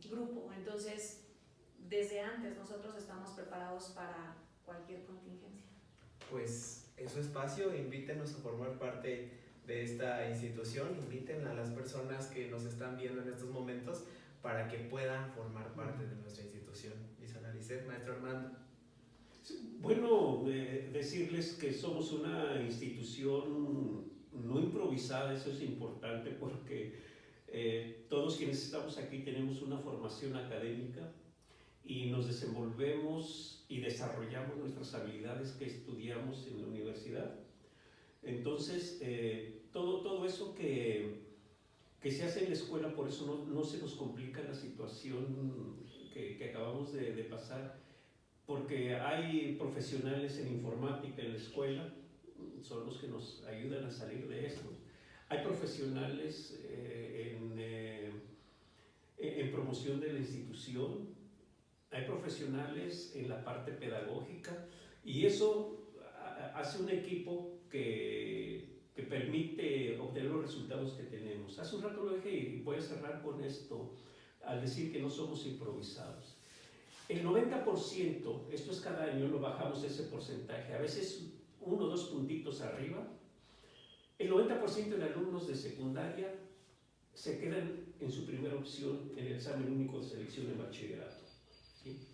grupo. Entonces, desde antes nosotros estamos preparados para cualquier contingencia. Pues es su espacio, invítenos a formar parte de esta institución, inviten a las personas que nos están viendo en estos momentos para que puedan formar parte de nuestra institución. Miss Ana Lisset, maestro Armando. Bueno, decirles que somos una institución no improvisada, eso es importante porque todos quienes estamos aquí tenemos una formación académica y nos desenvolvemos y desarrollamos nuestras habilidades que estudiamos en la universidad. Entonces, todo eso que se hace en la escuela, por eso no se nos complica la situación que acabamos de pasar, porque hay profesionales en informática en la escuela, son los que nos ayudan a salir de esto. Hay profesionales en promoción de la institución, hay profesionales en la parte pedagógica, y eso hace un equipo que permite obtener los resultados que tenemos. Hace un rato lo dije y voy a cerrar con esto, al decir que no somos improvisados. El 90%, esto es cada año, lo bajamos ese porcentaje, a veces 1 o 2 puntitos arriba. El 90% de alumnos de secundaria se quedan en su primera opción en el examen único de selección de bachillerato, ¿sí?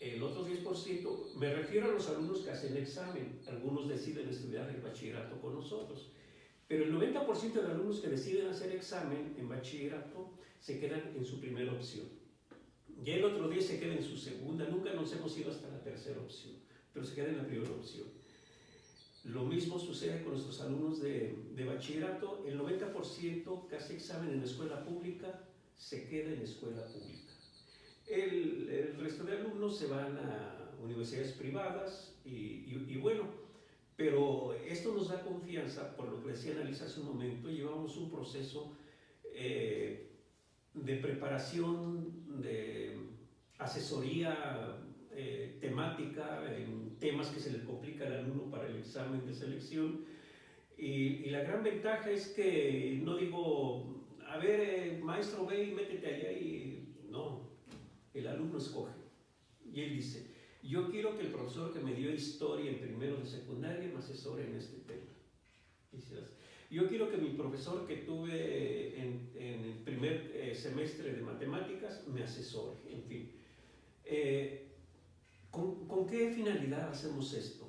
El otro 10%, me refiero a los alumnos que hacen examen, algunos deciden estudiar el bachillerato con nosotros, pero el 90% de alumnos que deciden hacer examen en bachillerato se quedan en su primera opción. Ya el otro 10 se queda en su segunda, nunca nos hemos ido hasta la tercera opción, pero se queda en la primera opción. Lo mismo sucede con nuestros alumnos de bachillerato, el 90% que hace examen en la escuela pública se queda en la escuela pública. El resto de alumnos se van a universidades privadas y bueno, pero esto nos da confianza, por lo que decía Analisa hace un momento, llevamos un proceso de preparación, de asesoría temática en temas que se le complica al alumno para el examen de selección, y la gran ventaja es que no digo, a ver, maestro, ve y métete allá, y no, el alumno escoge y él dice, yo quiero que el profesor que me dio historia en primero de secundaria me asesore en este tema. Yo quiero que mi profesor que tuve en el primer semestre de matemáticas me asesore, en fin. ¿Con qué finalidad hacemos esto?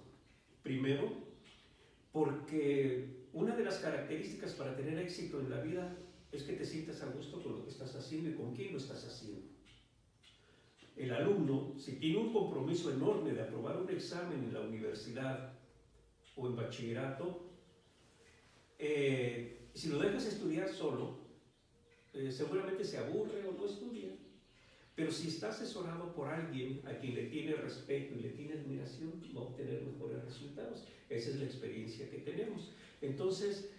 Primero, porque una de las características para tener éxito en la vida es que te sientas a gusto con lo que estás haciendo y con quién lo estás haciendo. El alumno, si tiene un compromiso enorme de aprobar un examen en la universidad o en bachillerato, si lo dejas estudiar solo, seguramente se aburre o no estudia. Pero si está asesorado por alguien a quien le tiene respeto y le tiene admiración, va a obtener mejores resultados. Esa es la experiencia que tenemos. Entonces,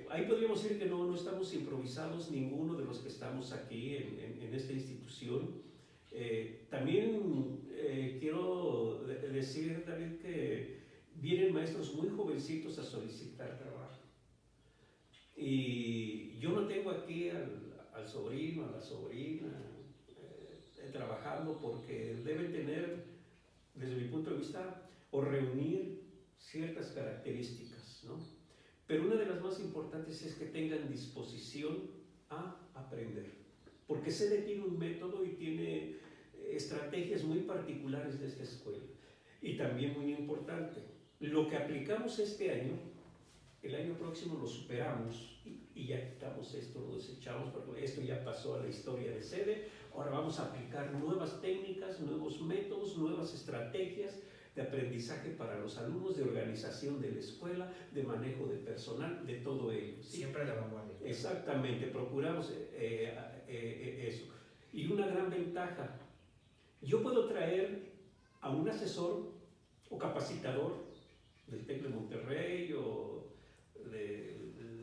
ahí podríamos decir que no estamos improvisados ninguno de los que estamos aquí en esta institución. También quiero decir, David, que vienen maestros muy jovencitos a solicitar trabajo. Y yo no tengo aquí al sobrino, a la sobrina, trabajando, porque deben tener, desde mi punto de vista, o reunir ciertas características, ¿no? Pero una de las más importantes es que tengan disposición a aprender, porque SEDE tiene un método y tiene estrategias muy particulares de esta escuela. Y también muy importante, lo que aplicamos este año, el año próximo lo superamos y ya quitamos esto, lo desechamos, porque esto ya pasó a la historia de sede. Ahora vamos a aplicar nuevas técnicas, nuevos métodos, nuevas estrategias de aprendizaje para los alumnos, de organización de la escuela, de manejo de personal, de todo ello. ¿Sí? Siempre a la vanguardia. Exactamente, procuramos eso. Y una gran ventaja, yo puedo traer a un asesor o capacitador del TEC de Monterrey o de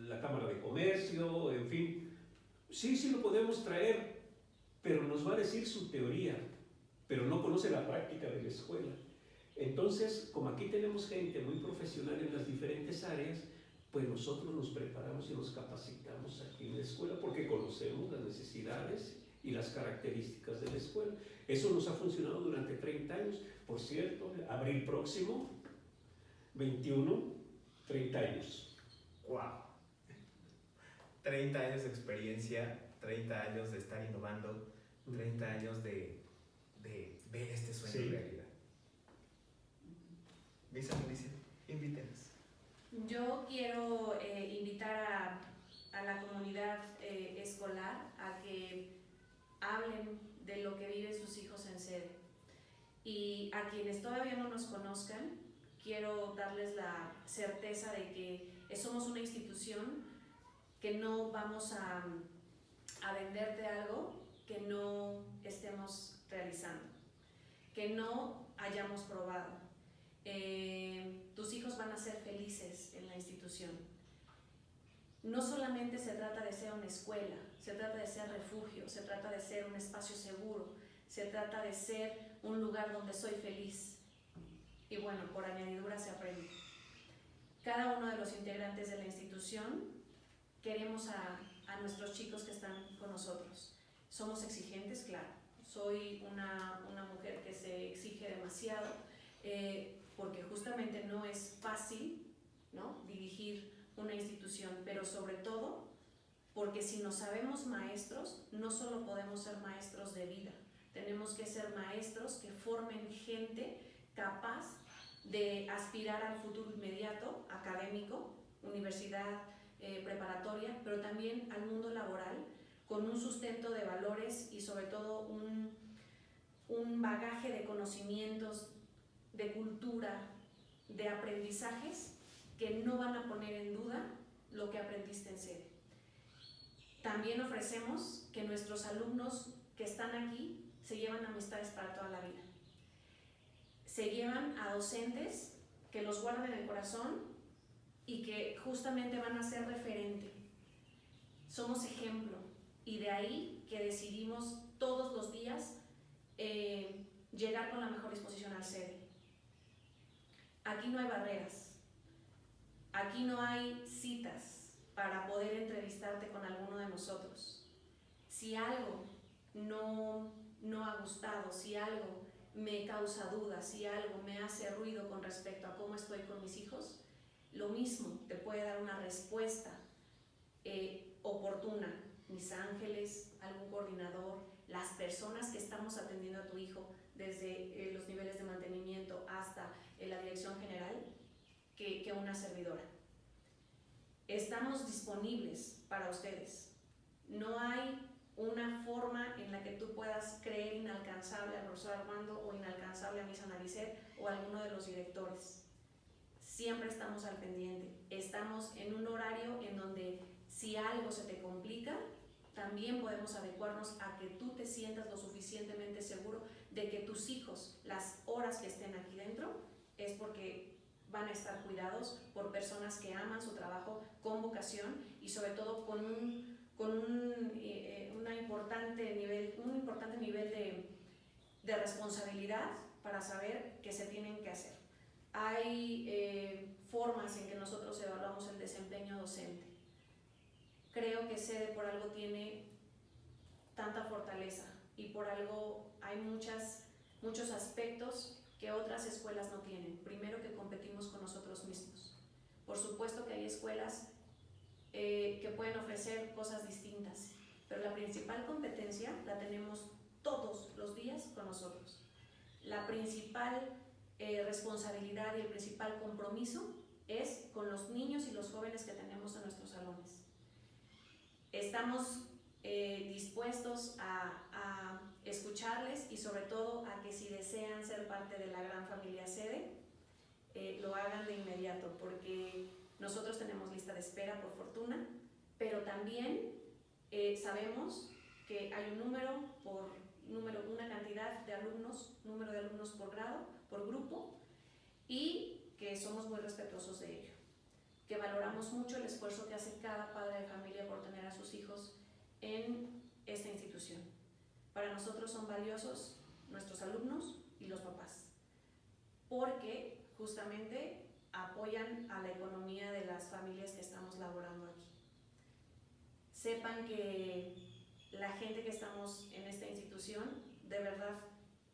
la Cámara de Comercio, en fin. Sí lo podemos traer, pero nos va a decir su teoría, pero no conoce la práctica de la escuela. Entonces, como aquí tenemos gente muy profesional en las diferentes áreas, pues nosotros nos preparamos y nos capacitamos aquí en la escuela porque conocemos las necesidades y las características de la escuela. Eso nos ha funcionado durante 30 años. Por cierto, abril próximo, 21, 30 años. ¡Wow! 30 años de experiencia, 30 años de estar innovando, 30 años de ver este sueño en realidad. Lisa, invítenos. Yo quiero invitar a la comunidad escolar a que hablen de lo que viven sus hijos en sede. Y a quienes todavía no nos conozcan, quiero darles la certeza de que somos una institución que no vamos a venderte algo que no estemos realizando, que no hayamos probado. Tus hijos van a ser felices en la institución. No solamente se trata de ser una escuela, se trata de ser refugio, se trata de ser un espacio seguro, se trata de ser un lugar donde soy feliz. Y bueno, por añadidura se aprende. Cada uno de los integrantes de la institución queremos a nuestros chicos que están con nosotros. Somos exigentes, claro. Soy una mujer que se exige demasiado, porque justamente no es fácil, ¿no?, dirigir una institución, pero sobre todo porque si nos sabemos maestros, no solo podemos ser maestros de vida, tenemos que ser maestros que formen gente capaz de aspirar al futuro inmediato, académico, universidad, preparatoria, pero también al mundo laboral, con un sustento de valores y sobre todo un bagaje de conocimientos, de cultura, de aprendizajes que no van a poner en duda lo que aprendiste en sede. También ofrecemos que nuestros alumnos que están aquí se llevan amistades para toda la vida. Se llevan a docentes que los guardan en el corazón y que justamente van a ser referente. Somos ejemplo y de ahí que decidimos todos los días llegar con la mejor disposición al sede. Aquí no hay barreras, aquí no hay citas para poder entrevistarte con alguno de nosotros. Si algo no ha gustado, si algo me causa dudas, si algo me hace ruido con respecto a cómo estoy con mis hijos, lo mismo te puede dar una respuesta oportuna. Mis ángeles, algún coordinador, las personas que estamos atendiendo a tu hijo desde los niveles de mantenimiento hasta la dirección general, que una servidora. Estamos disponibles para ustedes. No hay una forma en la que tú puedas creer inalcanzable al profesor Armando o inalcanzable a Miss Analicet o a alguno de los directores. Siempre estamos al pendiente. Estamos en un horario en donde si algo se te complica, también podemos adecuarnos a que tú te sientas lo suficientemente seguro de que tus hijos, las horas que estén aquí dentro, es porque van a estar cuidados por personas que aman su trabajo con vocación y sobre todo con un importante nivel de responsabilidad para saber que se tienen que hacer. Hay formas en que nosotros evaluamos el desempeño docente. Creo que sede por algo tiene tanta fortaleza y por algo hay muchos aspectos que otras escuelas no tienen. Primero, que competimos con nosotros mismos. Por supuesto que hay escuelas que pueden ofrecer cosas distintas, pero la principal competencia la tenemos todos los días con nosotros. La principal responsabilidad y el principal compromiso es con los niños y los jóvenes que tenemos en nuestros salones. Estamos dispuestos a escucharles y sobre todo a que si desean ser parte de la gran familia Sede, lo hagan de inmediato, porque nosotros tenemos lista de espera por fortuna, pero también sabemos que hay un número, una cantidad de alumnos, número de alumnos por grado, por grupo, y que somos muy respetuosos de ello, que valoramos mucho el esfuerzo que hace cada padre de familia por tener a sus hijos en esta institución. Para nosotros son valiosos nuestros alumnos y los papás, porque justamente apoyan a la economía de las familias que estamos laborando aquí. Sepan que la gente que estamos en esta institución, de verdad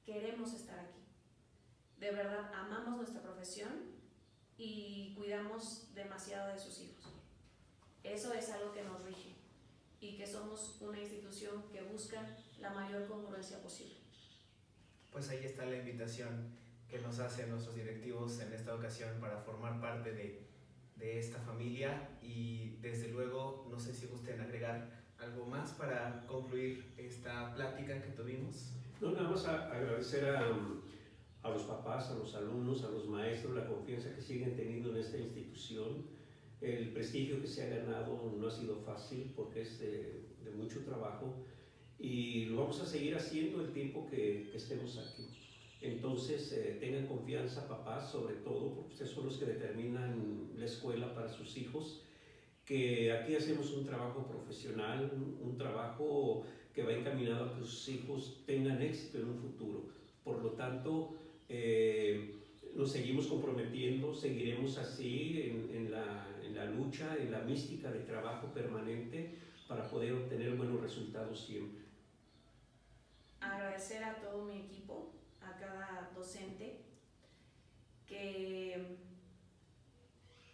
queremos estar aquí, de verdad amamos nuestra profesión y cuidamos demasiado de sus hijos. Eso es algo que nos rige y que somos una institución que busca la mayor congruencia posible. Pues ahí está la invitación que nos hacen nuestros directivos en esta ocasión para formar parte de esta familia, y desde luego no sé si gusten agregar algo más para concluir esta plática que tuvimos. No, nada más agradecer a los papás, a los alumnos, a los maestros, la confianza que siguen teniendo en esta institución. El prestigio que se ha ganado no ha sido fácil porque es de mucho trabajo, y lo vamos a seguir haciendo el tiempo que estemos aquí. Entonces tengan confianza, papás, sobre todo, porque ustedes son los que determinan la escuela para sus hijos, que aquí hacemos un trabajo profesional, un trabajo que va encaminado a que sus hijos tengan éxito en un futuro. Por lo tanto, nos seguimos comprometiendo, seguiremos así en la lucha, en la mística de trabajo permanente para poder obtener buenos resultados siempre. Agradecer a todo mi equipo, a cada docente que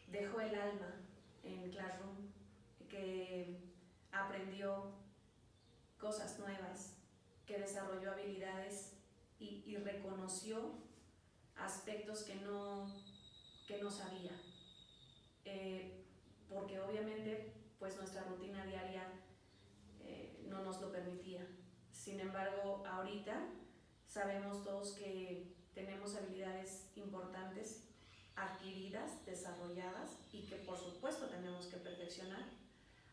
dejó el alma en Classroom, que aprendió cosas nuevas, que desarrolló habilidades y reconoció aspectos que no sabía, porque obviamente pues nuestra rutina diaria no nos lo permitía. Sin embargo, ahorita sabemos todos que tenemos habilidades importantes adquiridas, desarrolladas, y que por supuesto tenemos que perfeccionar.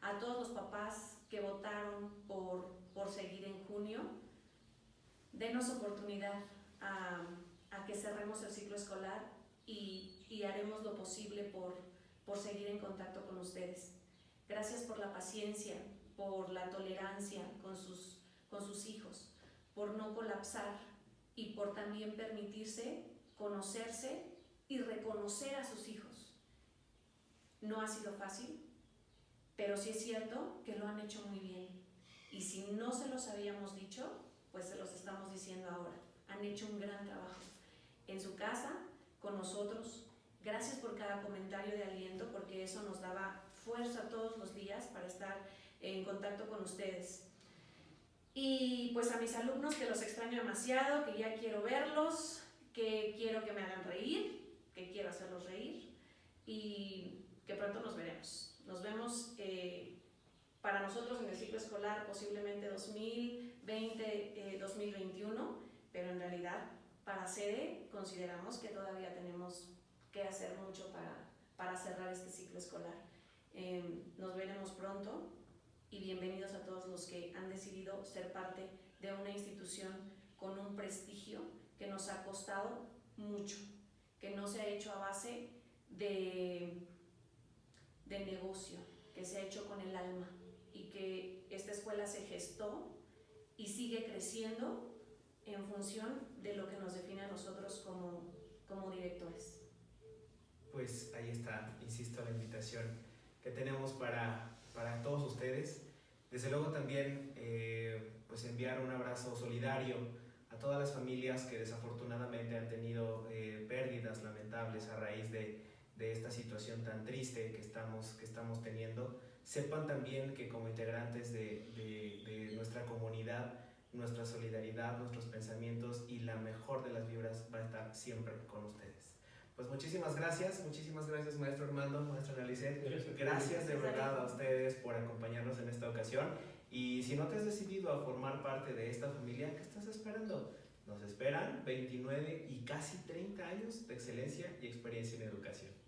A todos los papás que votaron por seguir en junio, denos oportunidad a que cerremos el ciclo escolar y haremos lo posible por seguir en contacto con ustedes. Gracias por la paciencia, por la tolerancia con sus hijos, por no colapsar y por también permitirse conocerse y reconocer a sus hijos. No ha sido fácil, pero sí es cierto que lo han hecho muy bien. Y si no se los habíamos dicho, pues se los estamos diciendo ahora. Han hecho un gran trabajo en su casa, con nosotros. Gracias por cada comentario de aliento, porque eso nos daba fuerza todos los días para estar en contacto con ustedes. Y pues a mis alumnos, que los extraño demasiado, que ya quiero verlos, que quiero que me hagan reír, que quiero hacerlos reír, y que pronto nos veremos. Nos vemos para nosotros en el ciclo escolar posiblemente 2020-2021, pero en realidad para Sede consideramos que todavía tenemos que hacer mucho para cerrar este ciclo escolar. Nos veremos pronto, y bienvenidos a todos los que han decidido ser parte de una institución con un prestigio que nos ha costado mucho, que no se ha hecho a base de negocio, que se ha hecho con el alma, y que esta escuela se gestó y sigue creciendo en función de lo que nos define a nosotros como directores. Pues ahí está, insisto, la invitación que tenemos para todos ustedes. Desde luego también pues enviar un abrazo solidario a todas las familias que desafortunadamente han tenido pérdidas lamentables a raíz de esta situación tan triste que estamos teniendo. Sepan también que como integrantes de nuestra comunidad nuestra solidaridad, nuestros pensamientos y la mejor de las vibras va a estar siempre con ustedes. Pues muchísimas gracias maestro Armando, maestra Analicet. Gracias de verdad a ustedes por acompañarnos en esta ocasión. Y si no te has decidido a formar parte de esta familia, ¿qué estás esperando? Nos esperan 29 y casi 30 años de excelencia y experiencia en educación.